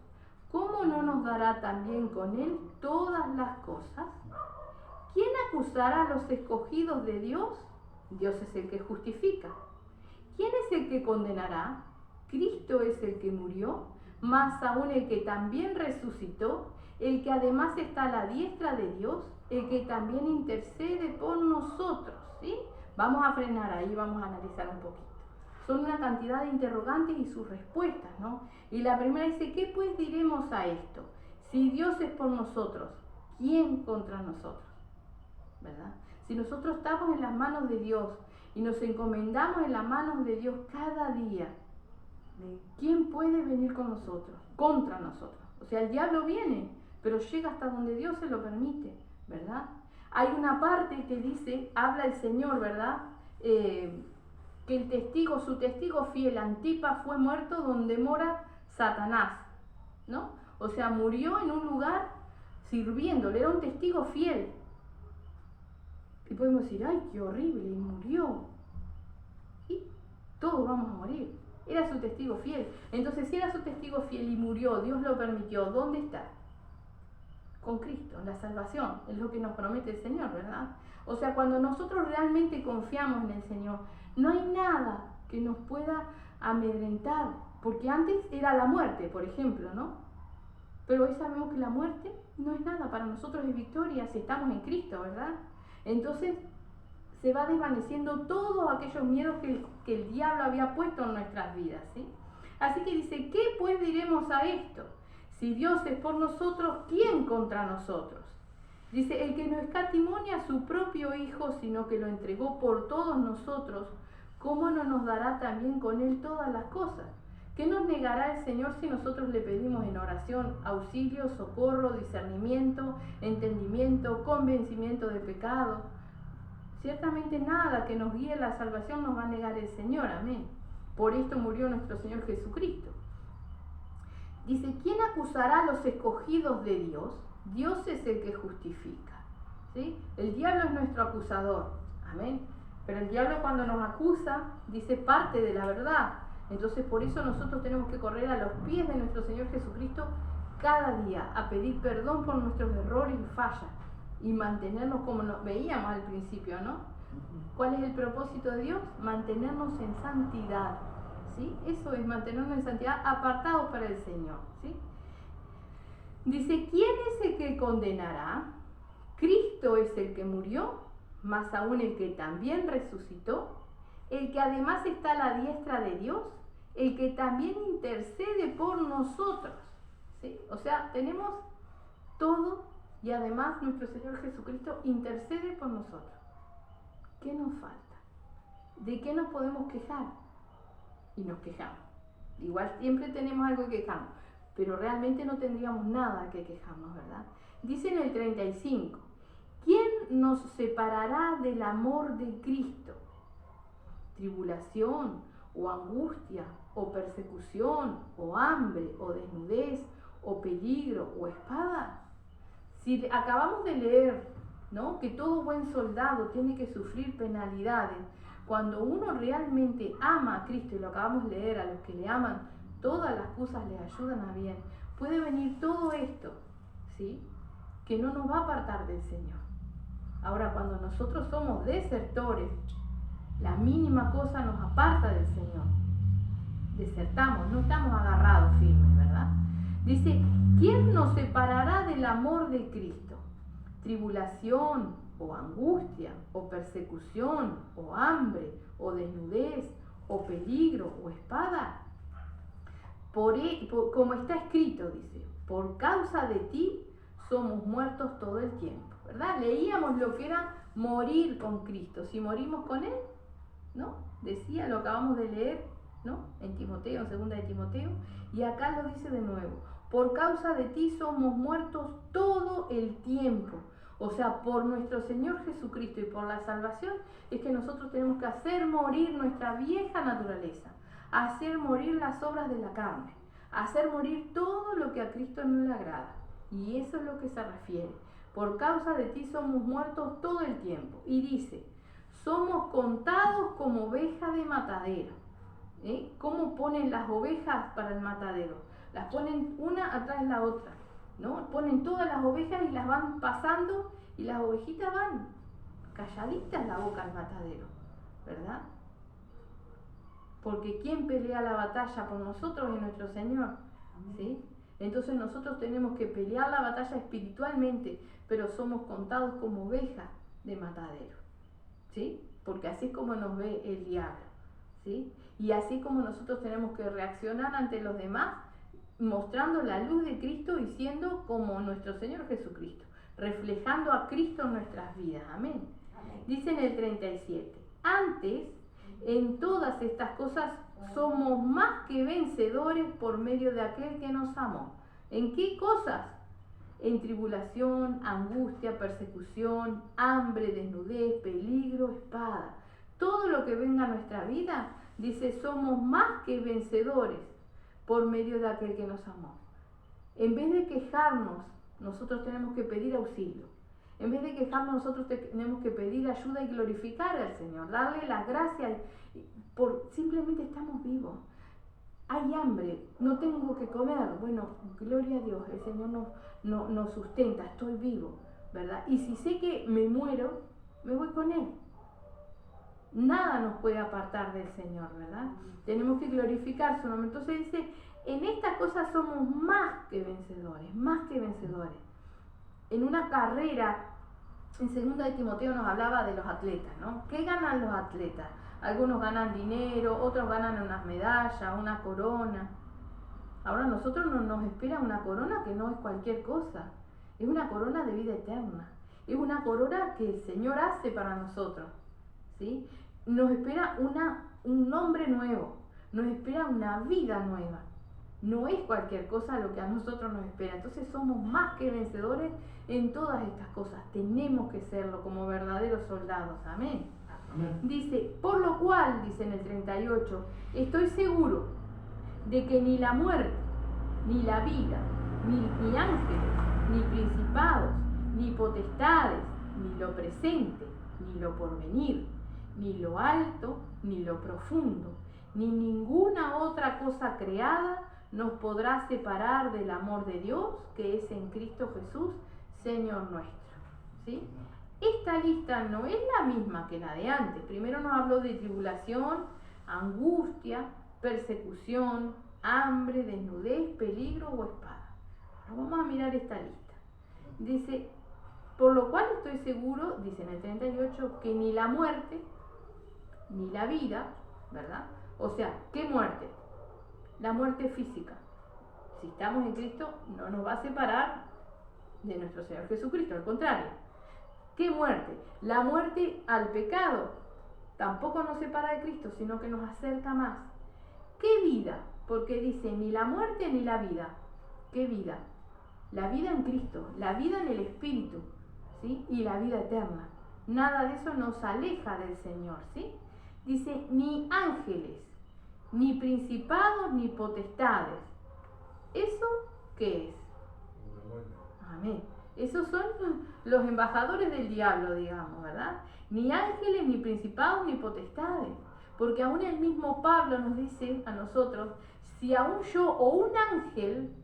¿cómo no nos dará también con Él todas las cosas? ¿Quién acusará a los escogidos de Dios? Dios es el que justifica. ¿Quién es el que condenará? Cristo es el que murió, más aún el que también resucitó, el que además está a la diestra de Dios, el que también intercede por nosotros, ¿sí? Vamos a frenar ahí, vamos a analizar un poquito. son una cantidad de interrogantes y sus respuestas, ¿no? Y la primera dice, ¿qué pues diremos a esto? Si Dios es por nosotros, ¿quién contra nosotros? ¿Verdad? Si nosotros estamos en las manos de Dios y nos encomendamos en las manos de Dios cada día, ¿quién puede venir con nosotros? Contra nosotros. O sea, el diablo viene, pero llega hasta donde Dios se lo permite, ¿verdad? Hay una parte que dice, habla el Señor, ¿verdad? Que el testigo, su testigo fiel, Antipas, fue muerto donde mora Satanás, ¿no? O sea, murió en un lugar sirviéndole, era un testigo fiel. Y podemos decir, ay, qué horrible, y murió. Y todos vamos a morir. Era su testigo fiel. Entonces, si era su testigo fiel y murió, Dios lo permitió, ¿dónde está? Con Cristo, la salvación, es lo que nos promete el Señor, ¿verdad? O sea, cuando nosotros realmente confiamos en el Señor, no hay nada que nos pueda amedrentar, porque antes era la muerte, por ejemplo, ¿no? Pero hoy sabemos que la muerte no es nada, para nosotros es victoria si estamos en Cristo, ¿verdad? Entonces se va desvaneciendo todos aquellos miedos que el diablo había puesto en nuestras vidas, ¿sí? Así que dice, ¿qué pues diremos a esto? Si Dios es por nosotros, ¿quién contra nosotros? Dice, el que no escatimó ni a su propio Hijo, sino que lo entregó por todos nosotros, ¿cómo no nos dará también con Él todas las cosas? ¿Qué nos negará el Señor si nosotros le pedimos en oración auxilio, socorro, discernimiento, entendimiento, convencimiento de pecado? Ciertamente nada que nos guíe a la salvación nos va a negar el Señor, amén. Por esto murió nuestro Señor Jesucristo. Dice, ¿quién acusará a los escogidos de Dios? Dios es el que justifica, ¿sí? El diablo es nuestro acusador, amén. Pero el diablo cuando nos acusa, dice parte de la verdad. Entonces por eso nosotros tenemos que correr a los pies de nuestro Señor Jesucristo cada día, a pedir perdón por nuestros errores y fallas, y mantenernos como nos veíamos al principio, ¿no? ¿Cuál es el propósito de Dios? Mantenernos en santidad, ¿sí? Eso es, mantenernos en santidad, apartados para el Señor, ¿sí? Dice, ¿quién es el que condenará? Cristo es el que murió, más aún el que también resucitó, el que además está a la diestra de Dios, el que también intercede por nosotros, ¿sí? O sea, tenemos todo y además nuestro Señor Jesucristo intercede por nosotros. ¿Qué nos falta? ¿De qué nos podemos quejar? Y nos quejamos. Igual siempre tenemos algo que quejarnos, pero realmente no tendríamos nada que quejarnos, ¿verdad? Dice en el 35, ¿quién nos separará del amor de Cristo? ¿Tribulación, o angustia, o persecución, o hambre, o desnudez, o peligro, o espada? Si acabamos de leer, ¿no?, que todo buen soldado tiene que sufrir penalidades, cuando uno realmente ama a Cristo, y lo acabamos de leer, a los que le aman, todas las cosas les ayudan a bien, puede venir todo esto, ¿sí?, que no nos va a apartar del Señor. Ahora, cuando nosotros somos desertores, la mínima cosa nos aparta del Señor. Desertamos, no estamos agarrados firmes, ¿verdad? Dice, ¿quién nos separará del amor de Cristo? ¿Tribulación, o angustia, o persecución, o hambre, o desnudez, o peligro, o espada? Como está escrito, dice, por causa de ti somos muertos todo el tiempo, ¿verdad? Leíamos lo que era morir con Cristo. Si morimos con Él, ¿no? Decía, lo acabamos de leer, ¿no?, en Timoteo, en segunda de Timoteo, y acá lo dice de nuevo, por causa de ti somos muertos todo el tiempo. O sea, por nuestro Señor Jesucristo y por la salvación es que nosotros tenemos que hacer morir nuestra vieja naturaleza, hacer morir las obras de la carne, hacer morir todo lo que a Cristo no le agrada. Y eso es lo que se refiere. Por causa de ti somos muertos todo el tiempo. Y dice, somos contados como ovejas de matadero. ¿Cómo ponen las ovejas para el matadero? Las ponen una atrás de la otra, ¿no? Ponen todas las ovejas y las van pasando, y las ovejitas van calladitas la boca al matadero, ¿verdad? Porque ¿quién pelea la batalla por nosotros es nuestro Señor, ¿sí? Entonces nosotros tenemos que pelear la batalla espiritualmente, pero somos contados como ovejas de matadero, ¿sí? Porque así es como nos ve el diablo, ¿sí? Y así como nosotros tenemos que reaccionar ante los demás, mostrando la luz de Cristo y siendo como nuestro Señor Jesucristo, reflejando a Cristo en nuestras vidas. Amén. Amén. Dice en el 37, antes, en todas estas cosas somos más que vencedores por medio de aquel que nos amó. ¿En qué cosas? En tribulación, angustia, persecución, hambre, desnudez, peligro, espada. Todo lo que venga a nuestra vida, dice, somos más que vencedores por medio de aquel que nos amó. En vez de quejarnos, nosotros tenemos que pedir auxilio. En vez de quejarnos, nosotros tenemos que pedir ayuda y glorificar al Señor, darle las gracias por simplemente estamos vivos. Hay hambre, no tengo que comer. Bueno, gloria a Dios, el Señor nos sustenta, estoy vivo, ¿verdad? Y si sé que me muero, me voy con Él. Nada nos puede apartar del Señor, ¿verdad? Tenemos que glorificar su nombre. Entonces dice, en estas cosas somos más que vencedores, más que vencedores. En una carrera, en 2 de Timoteo nos hablaba de los atletas, ¿no? ¿Qué ganan los atletas? Algunos ganan dinero, otros ganan unas medallas, una corona. Ahora a nosotros nos espera una corona que no es cualquier cosa. Es una corona de vida eterna. Es una corona que el Señor hace para nosotros, ¿sí? Nos espera un nombre nuevo. Nos espera una vida nueva. No es cualquier cosa lo que a nosotros nos espera. Entonces somos más que vencedores en todas estas cosas. Tenemos que serlo como verdaderos soldados. Amén. Amén. Dice, por lo cual, dice en el 38, estoy seguro de que ni la muerte, ni la vida, ni ángeles, ni principados, ni potestades, ni lo presente, ni lo porvenir, ni lo alto, ni lo profundo, ni ninguna otra cosa creada nos podrá separar del amor de Dios que es en Cristo Jesús, Señor nuestro. ¿Sí? Esta lista no es la misma que la de antes. Primero nos habló de tribulación, angustia, persecución, hambre, desnudez, peligro o espada. Ahora vamos a mirar esta lista. Dice, por lo cual estoy seguro, dice en el 38, que ni la muerte, ni la vida, ¿verdad? O sea, ¿qué muerte? La muerte física. Si estamos en Cristo, no nos va a separar de nuestro Señor Jesucristo, al contrario. ¿Qué muerte? La muerte al pecado tampoco nos separa de Cristo, sino que nos acerca más. ¿Qué vida? Porque dice ni la muerte ni la vida. ¿Qué vida? La vida en Cristo, la vida en el Espíritu, ¿sí? Y la vida eterna. Nada de eso nos aleja del Señor, ¿sí? Dice ni ángeles, ni principados, ni potestades. ¿Eso qué es? Amén. Esos son los embajadores del diablo, digamos, ¿verdad? Ni ángeles, ni principados, ni potestades. Porque aún el mismo Pablo nos dice a nosotros, si aún yo o un ángel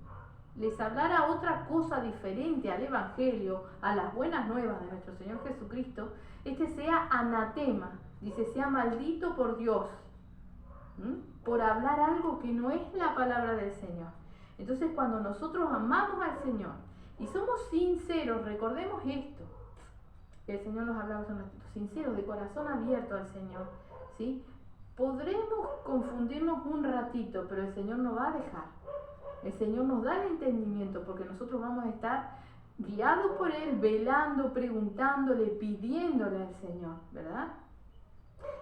les hablara otra cosa diferente al Evangelio, a las buenas nuevas de nuestro Señor Jesucristo, este sea anatema, dice, sea maldito por Dios, por hablar algo que no es la palabra del Señor. Entonces cuando nosotros amamos al Señor, y somos sinceros, recordemos esto, que el Señor nos hablaba hace un ratito, sinceros, de corazón abierto al Señor, ¿sí? Podremos confundirnos un ratito, pero el Señor no va a dejar. El Señor nos da el entendimiento, porque nosotros vamos a estar guiados por Él, velando, preguntándole, pidiéndole al Señor, ¿verdad?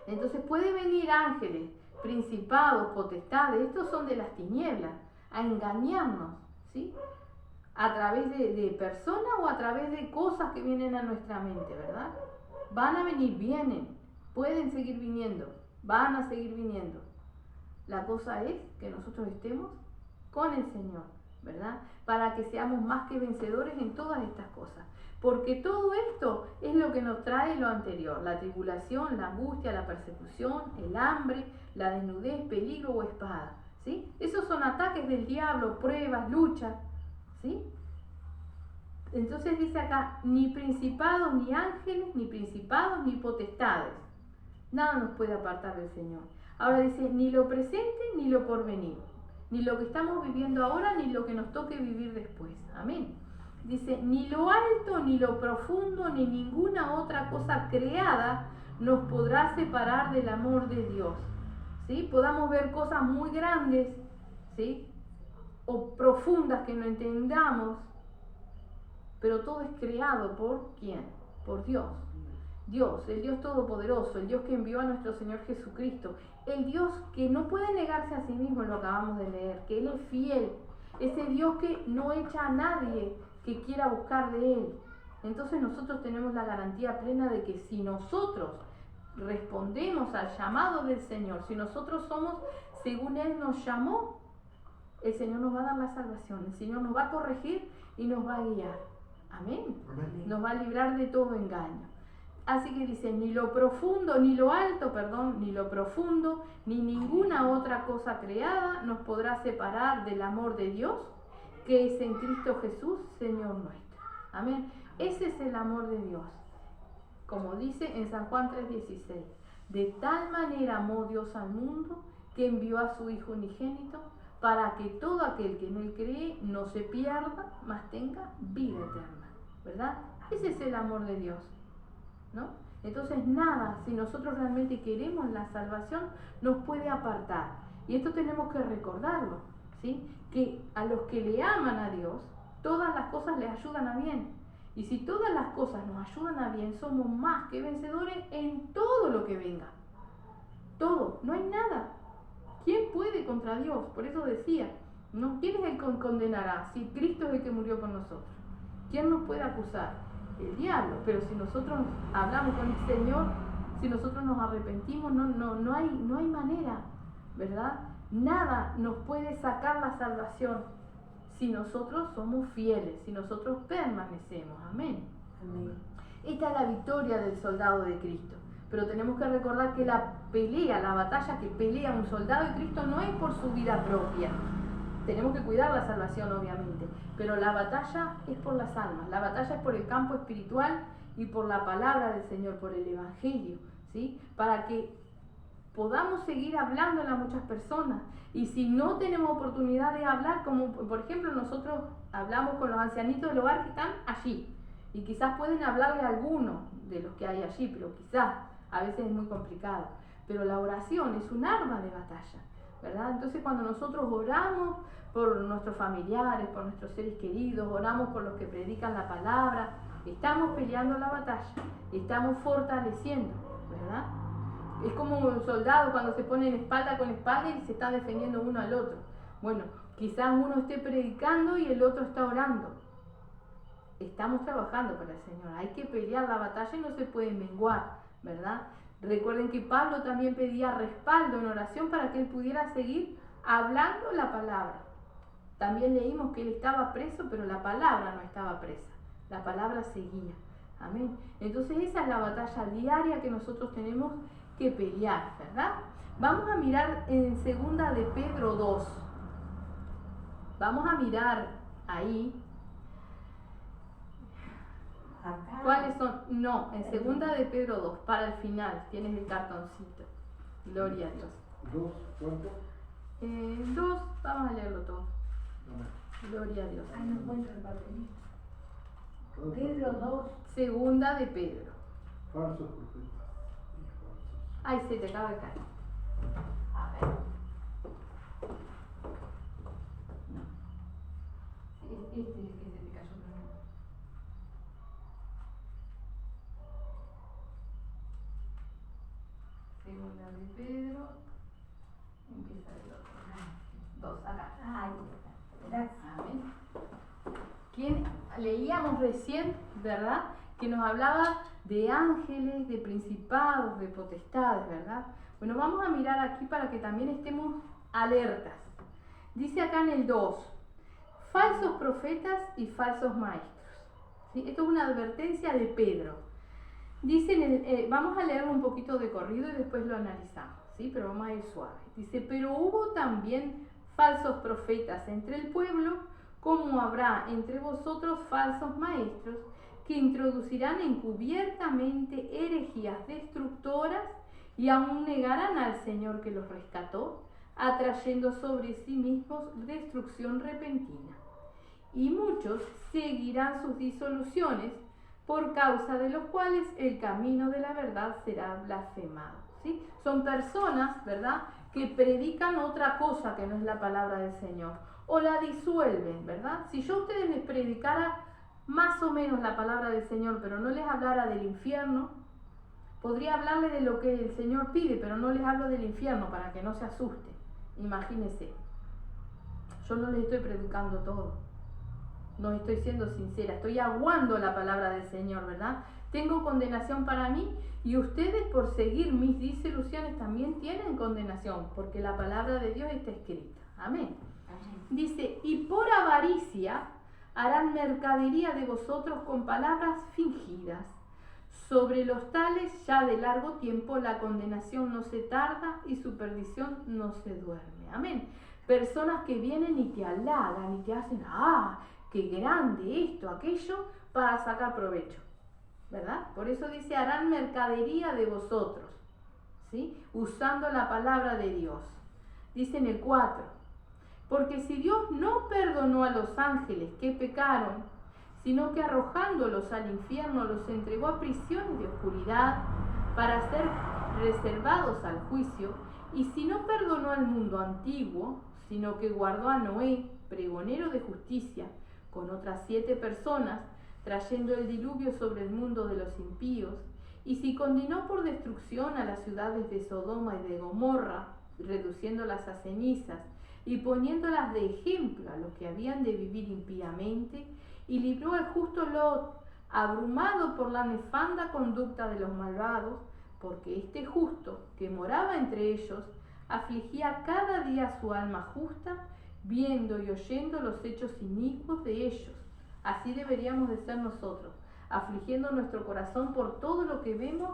Entonces puede venir ángeles, principados, potestades, estos son de las tinieblas, a engañarnos, ¿sí? A través de personas o a través de cosas que vienen a nuestra mente, ¿verdad? Van a venir, vienen, pueden seguir viniendo, van a seguir viniendo. La cosa es que nosotros estemos con el Señor, ¿verdad? Para que seamos más que vencedores en todas estas cosas. Porque todo esto es lo que nos trae lo anterior, la tribulación, la angustia, la persecución, el hambre, la desnudez, peligro o espada, ¿sí? Esos son ataques del diablo, pruebas, luchas, ¿sí? Entonces dice acá, ni principados, ni ángeles, ni principados, ni potestades. Nada nos puede apartar del Señor. Ahora dice, ni lo presente, ni lo porvenir. Ni lo que estamos viviendo ahora, ni lo que nos toque vivir después. Amén. Dice, ni lo alto, ni lo profundo, ni ninguna otra cosa creada nos podrá separar del amor de Dios, ¿sí? Podamos ver cosas muy grandes, ¿sí? O profundas que no entendamos, pero todo es creado ¿por quién? Por Dios. Dios, el Dios Todopoderoso, el Dios que envió a nuestro Señor Jesucristo, el Dios que no puede negarse a sí mismo, lo acabamos de leer, que Él es fiel, ese Dios que no echa a nadie que quiera buscar de Él. Entonces nosotros tenemos la garantía plena de que si nosotros respondemos al llamado del Señor, si nosotros somos según Él nos llamó, el Señor nos va a dar la salvación, el Señor nos va a corregir y nos va a guiar. Amén. Amén. Nos va a librar de todo engaño. Así que dice, ni lo profundo, ni lo alto, ni lo profundo, ni ninguna otra cosa creada nos podrá separar del amor de Dios, que es en Cristo Jesús, Señor nuestro. Amén. Ese es el amor de Dios. Como dice en San Juan 3:16, de tal manera amó Dios al mundo que envió a su Hijo unigénito para que todo aquel que en Él cree no se pierda, mas tenga vida eterna. ¿Verdad? Ese es el amor de Dios, ¿no? Entonces nada, si nosotros realmente queremos la salvación, nos puede apartar. Y esto tenemos que recordarlo, ¿sí? Que a los que le aman a Dios, todas las cosas les ayudan a bien. Y si todas las cosas nos ayudan a bien, somos más que vencedores en todo lo que venga. Todo, no hay nada. ¿Quién puede contra Dios? Por eso decía, ¿no? ¿Quién es el que condenará si Cristo es el que murió por nosotros? ¿Quién nos puede acusar? El diablo. Pero si nosotros hablamos con el Señor, si nosotros nos arrepentimos, no hay manera, ¿verdad? Nada nos puede sacar la salvación si nosotros somos fieles, si nosotros permanecemos. Amén. Amén. Esta es la victoria del soldado de Cristo. Pero tenemos que recordar que la pelea, la batalla que pelea un soldado de Cristo no es por su vida propia. Tenemos que cuidar la salvación, obviamente, pero la batalla es por las almas, la batalla es por el campo espiritual y por la palabra del Señor, por el Evangelio, ¿sí? Para que podamos seguir hablándole a muchas personas. Y si no tenemos oportunidad de hablar, como por ejemplo nosotros hablamos con los ancianitos del hogar que están allí, y quizás pueden hablarle a alguno de los que hay allí, pero quizás a veces es muy complicado. Pero la oración es un arma de batalla, ¿verdad? Entonces cuando nosotros oramos por nuestros familiares, por nuestros seres queridos, oramos por los que predican la palabra, estamos peleando la batalla, estamos fortaleciendo, ¿verdad? Es como un soldado cuando se ponen espalda con espalda y se están defendiendo uno al otro. Bueno, quizás uno esté predicando y el otro está orando. Estamos trabajando para el Señor, hay que pelear la batalla y no se puede menguar, ¿verdad? Recuerden que Pablo también pedía respaldo en oración para que él pudiera seguir hablando la palabra. También leímos que él estaba preso, pero la palabra no estaba presa, la palabra seguía. Amén. Entonces esa es la batalla diaria que nosotros tenemos que pelear, ¿verdad? Vamos a mirar en 2 de Pedro 2. Vamos a mirar ahí. Acá. ¿Cuáles son? No, en 2 de Pedro 2, para el final, tienes el cartoncito. Gloria a Dios. ¿Dos? ¿Cuánto? 2, vamos a leerlo todo. Amén. Gloria a Dios. Ay, no encuentro el papelito. Todos Pedro 2. 2 de Pedro. Falsos profetas y falsos. Ay, se te acaba de caer. A ver. No. Este es el que se te cayó. Segunda de Pedro. Empieza el otro. 2, acá. Ay, gracias. Amén. ¿Quién leíamos recién, verdad? Que nos hablaba de ángeles, de principados, de potestades, ¿verdad? Bueno, vamos a mirar aquí para que también estemos alertas. Dice acá en el 2, falsos profetas y falsos maestros. ¿Sí? Esto es una advertencia de Pedro. Dice, vamos a leerlo un poquito de corrido y después lo analizamos, ¿sí? Pero vamos a ir suave. Dice, pero hubo también falsos profetas entre el pueblo, como habrá entre vosotros falsos maestros, que introducirán encubiertamente herejías destructoras y aún negarán al Señor que los rescató, atrayendo sobre sí mismos destrucción repentina. Y muchos seguirán sus disoluciones, por causa de los cuales el camino de la verdad será blasfemado. ¿Sí? Son personas, ¿verdad?, que predican otra cosa que no es la palabra del Señor, o la disuelven, ¿verdad? Si yo a ustedes les predicara más o menos la palabra del Señor, pero no les hablara del infierno, podría hablarles de lo que el Señor pide, pero no les hablo del infierno para que no se asusten. Imagínense, yo no les estoy predicando todo, no estoy siendo sincera, estoy aguando la palabra del Señor, ¿verdad? Tengo condenación para mí y ustedes por seguir mis disoluciones también tienen condenación, porque la palabra de Dios está escrita. Amén. Dice, y por avaricia harán mercadería de vosotros con palabras fingidas. Sobre los tales ya de largo tiempo la condenación no se tarda y su perdición no se duerme. Amén. Personas que vienen y te halagan y te hacen, qué grande esto, aquello, para sacar provecho, ¿verdad? Por eso dice, harán mercadería de vosotros, ¿sí? Usando la palabra de Dios. Dice en el 4, porque si Dios no perdonó a los ángeles que pecaron, sino que arrojándolos al infierno los entregó a prisiones de oscuridad para ser reservados al juicio, y si no perdonó al mundo antiguo, sino que guardó a Noé, pregonero de justicia, con otras 7 personas, trayendo el diluvio sobre el mundo de los impíos, y si condenó por destrucción a las ciudades de Sodoma y de Gomorra, reduciéndolas a cenizas, y poniéndolas de ejemplo a los que habían de vivir impíamente, y libró al justo Lot, abrumado por la nefanda conducta de los malvados, porque este justo, que moraba entre ellos, afligía cada día su alma justa, viendo y oyendo los hechos inicuos de ellos. Así deberíamos de ser nosotros, afligiendo nuestro corazón por todo lo que vemos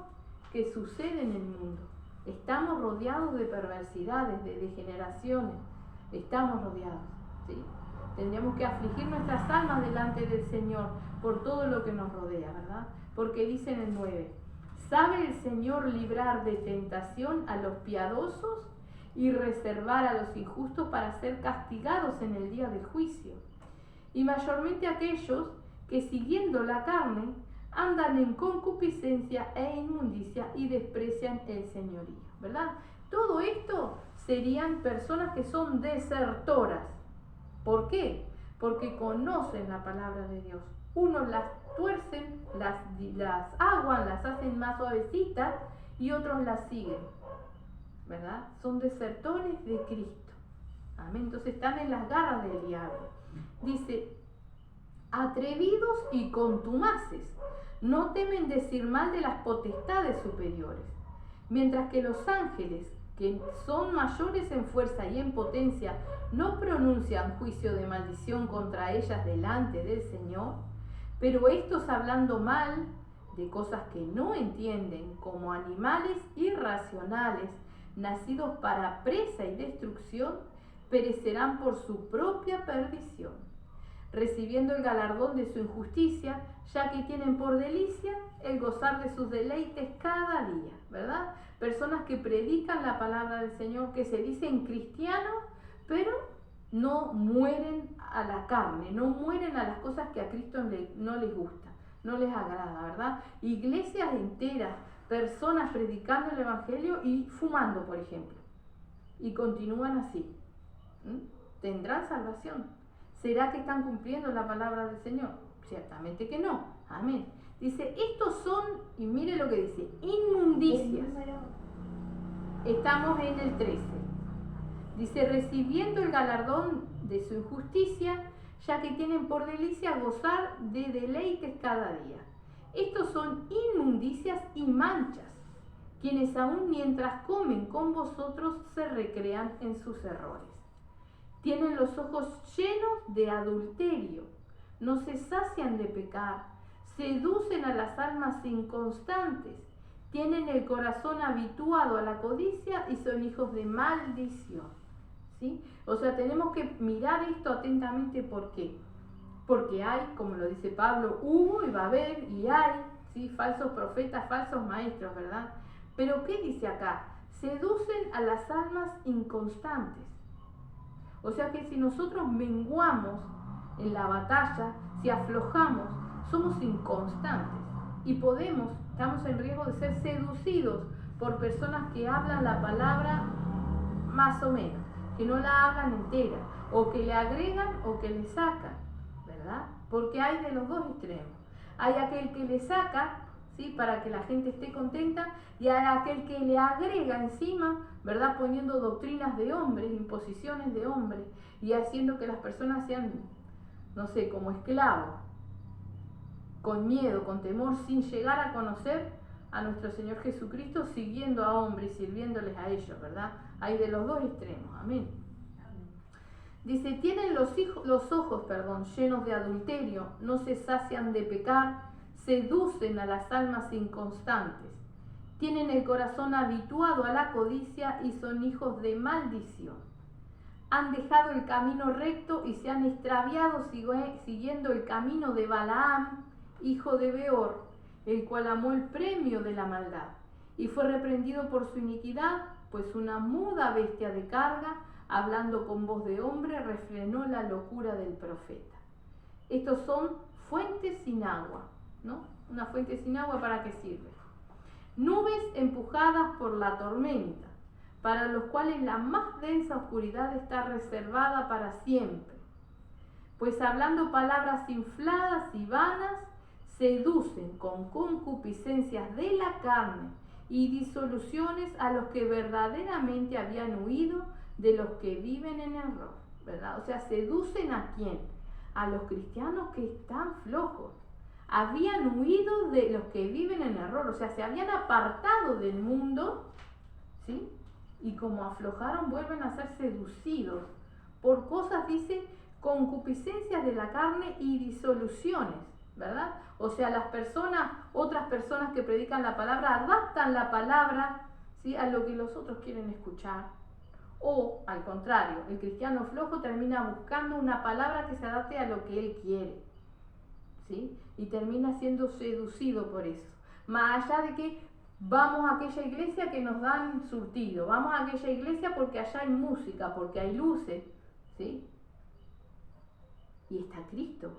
que sucede en el mundo. Estamos rodeados de perversidades, de degeneraciones, estamos rodeados, ¿sí? Tendríamos que afligir nuestras almas delante del Señor por todo lo que nos rodea, ¿verdad? Porque dice en el 9, ¿sabe el Señor librar de tentación a los piadosos y reservar a los injustos para ser castigados en el día del juicio? Y mayormente aquellos que siguiendo la carne andan en concupiscencia e inmundicia y desprecian el señorío, ¿verdad? Todo esto serían personas que son desertoras. ¿Por qué? Porque conocen la palabra de Dios. Unos las tuercen, las aguan, las hacen más suavecitas y otros las siguen, ¿verdad? Son desertores de Cristo. Amén. Entonces están en las garras del diablo. Dice, atrevidos y contumaces, no temen decir mal de las potestades superiores, mientras que los ángeles, que son mayores en fuerza y en potencia, no pronuncian juicio de maldición contra ellas delante del Señor, pero estos hablando mal de cosas que no entienden, como animales irracionales, nacidos para presa y destrucción, perecerán por su propia perdición, recibiendo el galardón de su injusticia, ya que tienen por delicia el gozar de sus deleites cada día, ¿verdad? Personas que predican la palabra del Señor, que se dicen cristianos, pero no mueren a la carne, no mueren a las cosas que a Cristo no les gusta, no les agrada, ¿verdad? Iglesias enteras, personas predicando el Evangelio y fumando, por ejemplo, y continúan así. ¿Tendrán salvación? ¿Será que están cumpliendo la palabra del Señor? Ciertamente que no. Amén. Dice, estos son, y mire lo que dice, inmundicias. Estamos en el 13. Dice, recibiendo el galardón de su injusticia, ya que tienen por delicia gozar de deleites cada día. Estos son inmundicias y manchas, quienes aún mientras comen con vosotros se recrean en sus errores. Tienen los ojos llenos de adulterio, no se sacian de pecar, seducen a las almas inconstantes, tienen el corazón habituado a la codicia y son hijos de maldición. ¿Sí? O sea, tenemos que mirar esto atentamente. ¿Por qué? Porque hay, como lo dice Pablo, hubo y va a haber y hay, ¿sí? Falsos profetas, falsos maestros, ¿verdad? Pero ¿qué dice acá? Seducen a las almas inconstantes. O sea que si nosotros menguamos en la batalla, si aflojamos, somos inconstantes y estamos en riesgo de ser seducidos por personas que hablan la palabra más o menos, que no la hagan entera, o que le agregan o que le sacan, ¿verdad? Porque hay de los dos extremos. Hay aquel que le saca, ¿sí?, para que la gente esté contenta, y hay aquel que le agrega encima, ¿verdad?, poniendo doctrinas de hombres, imposiciones de hombres, y haciendo que las personas sean, no sé, como esclavos, con miedo, con temor, sin llegar a conocer a nuestro Señor Jesucristo, siguiendo a hombres, sirviéndoles a ellos, ¿verdad? Hay de los dos extremos, amén. Dice, tienen los ojos, llenos de adulterio, no se sacian de pecar, seducen a las almas inconstantes, tienen el corazón habituado a la codicia y son hijos de maldición. Han dejado el camino recto y se han extraviado siguiendo el camino de Balaam, hijo de Beor, el cual amó el premio de la maldad y fue reprendido por su iniquidad, pues una muda bestia de carga, hablando con voz de hombre, refrenó la locura del profeta. Estos son fuentes sin agua, ¿no? Una fuente sin agua, ¿para qué sirve? Nubes empujadas por la tormenta, para los cuales la más densa oscuridad está reservada para siempre. Pues hablando palabras infladas y vanas, seducen con concupiscencias de la carne y disoluciones a los que verdaderamente habían huido de los que viven en error, ¿verdad? O sea, seducen ¿a quién? A los cristianos que están flojos. Habían huido de los que viven en error, o sea, se habían apartado del mundo, ¿sí? Y como aflojaron, vuelven a ser seducidos por cosas, dice, concupiscencias de la carne y disoluciones, ¿verdad? O sea, las personas, otras personas que predican la palabra, adaptan la palabra, ¿sí?, a lo que los otros quieren escuchar. O, al contrario, el cristiano flojo termina buscando una palabra que se adapte a lo que él quiere, ¿sí? Y termina siendo seducido por eso. Más allá de que vamos a aquella iglesia que nos dan surtido, vamos a aquella iglesia porque allá hay música, porque hay luces, ¿sí? Y está Cristo.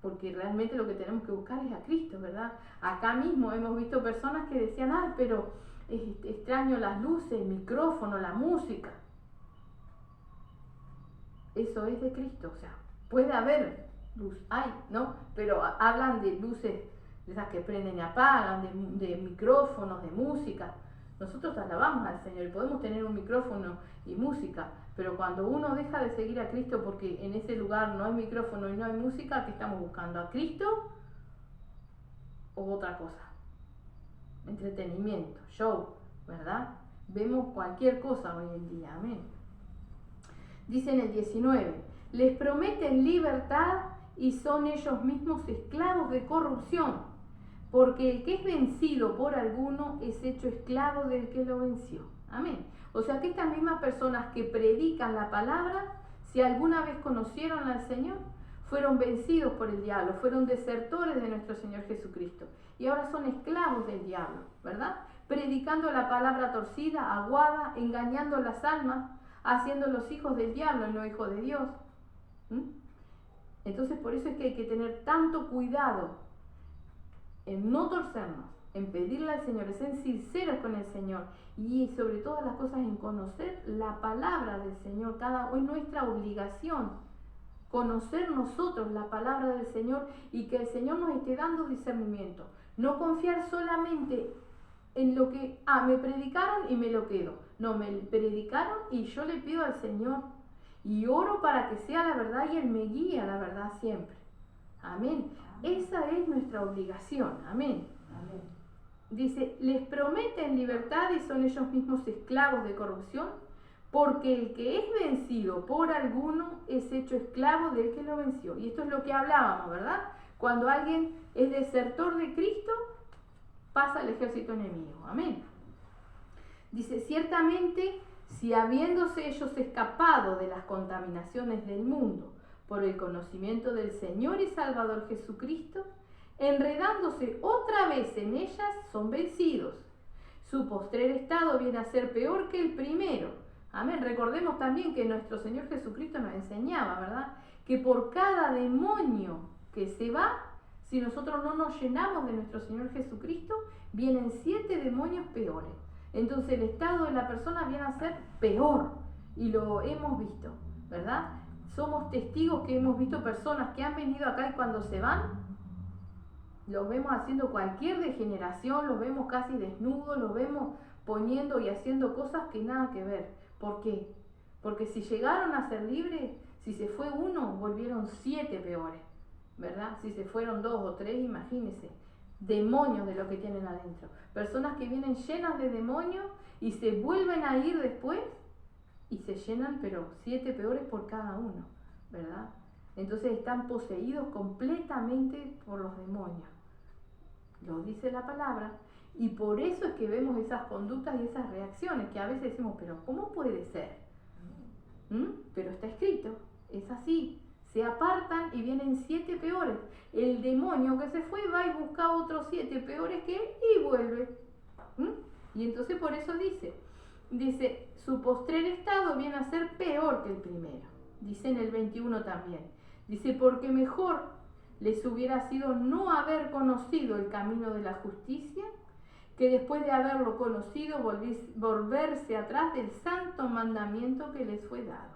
Porque realmente lo que tenemos que buscar es a Cristo, ¿verdad? Acá mismo hemos visto personas que decían, ay, pero extraño las luces, el micrófono, la música. Eso es de Cristo, o sea, puede haber luz, hay, ¿no? Pero hablan de luces, de esas que prenden y apagan, de micrófonos, de música. Nosotros alabamos al Señor y podemos tener un micrófono y música, pero cuando uno deja de seguir a Cristo porque en ese lugar no hay micrófono y no hay música, ¿qué estamos buscando? ¿A Cristo o otra cosa? Entretenimiento, show, ¿verdad? Vemos cualquier cosa hoy en día, amén. Dice en el 19, les prometen libertad y son ellos mismos esclavos de corrupción, porque el que es vencido por alguno es hecho esclavo del que lo venció. Amén. O sea que estas mismas personas que predican la palabra, si alguna vez conocieron al Señor, fueron vencidos por el diablo, fueron desertores de nuestro Señor Jesucristo y ahora son esclavos del diablo, ¿verdad? Predicando la palabra torcida, aguada, engañando las almas, haciendo los hijos del diablo y no hijos de Dios. Entonces por eso es que hay que tener tanto cuidado en no torcernos, en pedirle al Señor, en ser sinceros con el Señor y sobre todas las cosas en conocer la palabra del Señor. Es nuestra obligación conocer nosotros la palabra del Señor y que el Señor nos esté dando discernimiento. No confiar solamente en lo que, me predicaron y me lo quedo. No, me predicaron y yo le pido al Señor y oro para que sea la verdad y Él me guíe a la verdad siempre. Amén. Esa es nuestra obligación. Amén. Amén. Dice, les prometen libertad y son ellos mismos esclavos de corrupción, porque el que es vencido por alguno es hecho esclavo del que lo venció. Y esto es lo que hablábamos, ¿verdad? Cuando alguien es desertor de Cristo, pasa al ejército enemigo. Amén. Dice, ciertamente, si habiéndose ellos escapado de las contaminaciones del mundo por el conocimiento del Señor y Salvador Jesucristo, enredándose otra vez en ellas, son vencidos. Su postrer estado viene a ser peor que el primero. Amén. Recordemos también que nuestro Señor Jesucristo nos enseñaba, ¿verdad?, que por cada demonio que se va, si nosotros no nos llenamos de nuestro Señor Jesucristo, vienen 7 demonios peores. Entonces el estado de la persona viene a ser peor y lo hemos visto, ¿verdad? Somos testigos que hemos visto personas que han venido acá y cuando se van, los vemos haciendo cualquier degeneración, los vemos casi desnudos, los vemos poniendo y haciendo cosas que nada que ver. ¿Por qué? Porque si llegaron a ser libres, si se fue uno, volvieron 7 peores, ¿verdad? Si se fueron 2 o 3, imagínense, demonios de lo que tienen adentro. Personas que vienen llenas de demonios y se vuelven a ir después y se llenan, pero 7 peores por cada uno, ¿verdad? Entonces están poseídos completamente por los demonios. Lo dice la palabra. Y por eso es que vemos esas conductas y esas reacciones que a veces decimos, pero ¿cómo puede ser? Pero está escrito, es así. Se apartan y vienen 7 peores. El demonio que se fue va y busca otros 7 peores que él y vuelve. Y entonces por eso dice, su postrer estado viene a ser peor que el primero. Dice en el 21 también. Dice, porque mejor les hubiera sido no haber conocido el camino de la justicia, que después de haberlo conocido volverse atrás del santo mandamiento que les fue dado.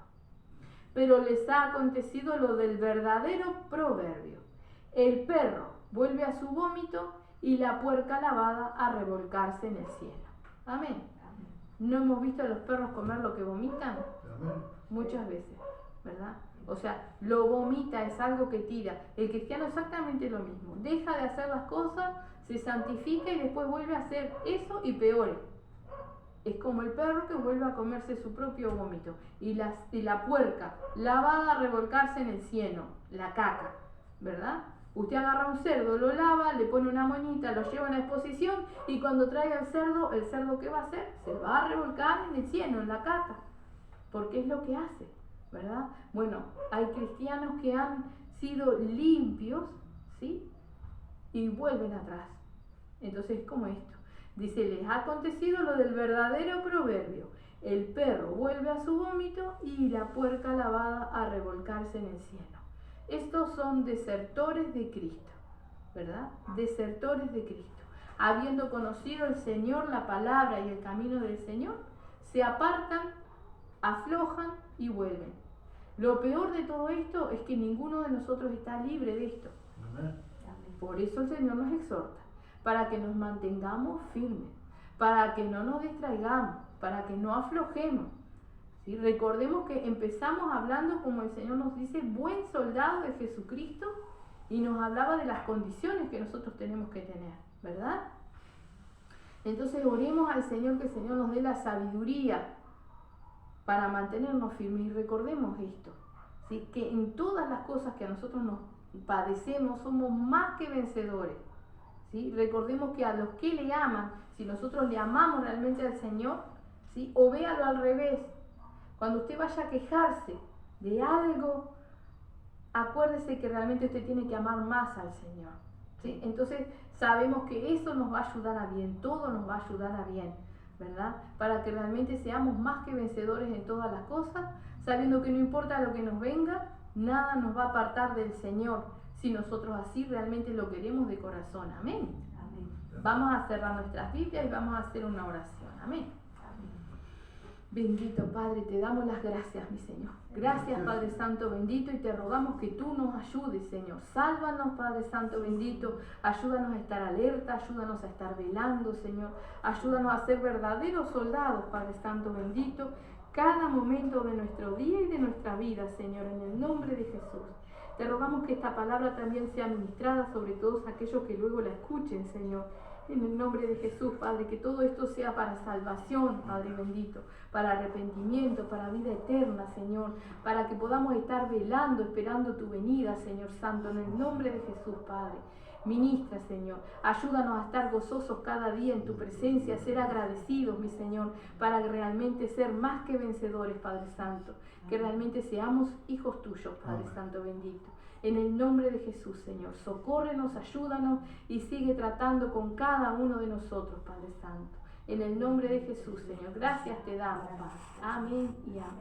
Pero les ha acontecido lo del verdadero proverbio. El perro vuelve a su vómito y la puerca lavada a revolcarse en el cielo. Amén. ¿No hemos visto a los perros comer lo que vomitan? Amén. Muchas veces, ¿verdad? O sea, lo vomita, es algo que tira. El cristiano exactamente lo mismo. Deja de hacer las cosas, se santifica y después vuelve a hacer eso y peor. Es como el perro que vuelve a comerse su propio vómito. Y la puerca lavada a revolcarse en el cieno, la caca, ¿verdad? Usted agarra un cerdo, lo lava, le pone una moñita, lo lleva a la exposición y cuando traiga el cerdo ¿qué va a hacer? Se va a revolcar en el cieno, en la caca. Porque es lo que hace, ¿verdad? Bueno, hay cristianos que han sido limpios, ¿sí? Y vuelven atrás. Entonces es como esto. Dice, les ha acontecido lo del verdadero proverbio. El perro vuelve a su vómito y la puerca lavada a revolcarse en el cielo. Estos son desertores de Cristo, ¿verdad? Desertores de Cristo. Habiendo conocido el Señor, la palabra y el camino del Señor, se apartan, aflojan y vuelven. Lo peor de todo esto es que ninguno de nosotros está libre de esto. Amén. Por eso el Señor nos exhorta, para que nos mantengamos firmes, para que no nos distraigamos, para que no aflojemos. ¿Sí? Recordemos que empezamos hablando, como el Señor nos dice, buen soldado de Jesucristo, y nos hablaba de las condiciones que nosotros tenemos que tener, ¿verdad? Entonces oremos al Señor, que el Señor nos dé la sabiduría para mantenernos firmes, y recordemos esto, ¿sí? Que en todas las cosas que a nosotros nos padecemos somos más que vencedores, ¿sí? Recordemos que a los que le aman, si nosotros le amamos realmente al Señor, ¿sí? O véalo al revés, cuando usted vaya a quejarse de algo, acuérdese que realmente usted tiene que amar más al Señor, ¿sí? Entonces sabemos que eso nos va a ayudar a bien, todo nos va a ayudar a bien, ¿verdad? Para que realmente seamos más que vencedores en todas las cosas, sabiendo que no importa lo que nos venga, nada nos va a apartar del Señor, si nosotros así realmente lo queremos de corazón. Amén. Amén. Vamos a cerrar nuestras Biblias y vamos a hacer una oración. Amén. Bendito Padre, te damos las gracias, mi Señor. Gracias, Padre Santo bendito, y te rogamos que tú nos ayudes, Señor. Sálvanos, Padre Santo bendito. Ayúdanos a estar alerta, ayúdanos a estar velando, Señor. Ayúdanos a ser verdaderos soldados, Padre Santo bendito, cada momento de nuestro día y de nuestra vida, Señor, en el nombre de Jesús. Te rogamos que esta palabra también sea ministrada sobre todos aquellos que luego la escuchen, Señor. En el nombre de Jesús, Padre, que todo esto sea para salvación, Padre bendito, para arrepentimiento, para vida eterna, Señor, para que podamos estar velando, esperando tu venida, Señor Santo, en el nombre de Jesús, Padre. Ministra, Señor, ayúdanos a estar gozosos cada día en tu presencia, a ser agradecidos, mi Señor, para realmente ser más que vencedores, Padre Santo, que realmente seamos hijos tuyos, Padre Santo bendito. En el nombre de Jesús, Señor, socórrenos, ayúdanos y sigue tratando con cada uno de nosotros, Padre Santo. En el nombre de Jesús, Señor, gracias te damos, Padre. Amén y amén.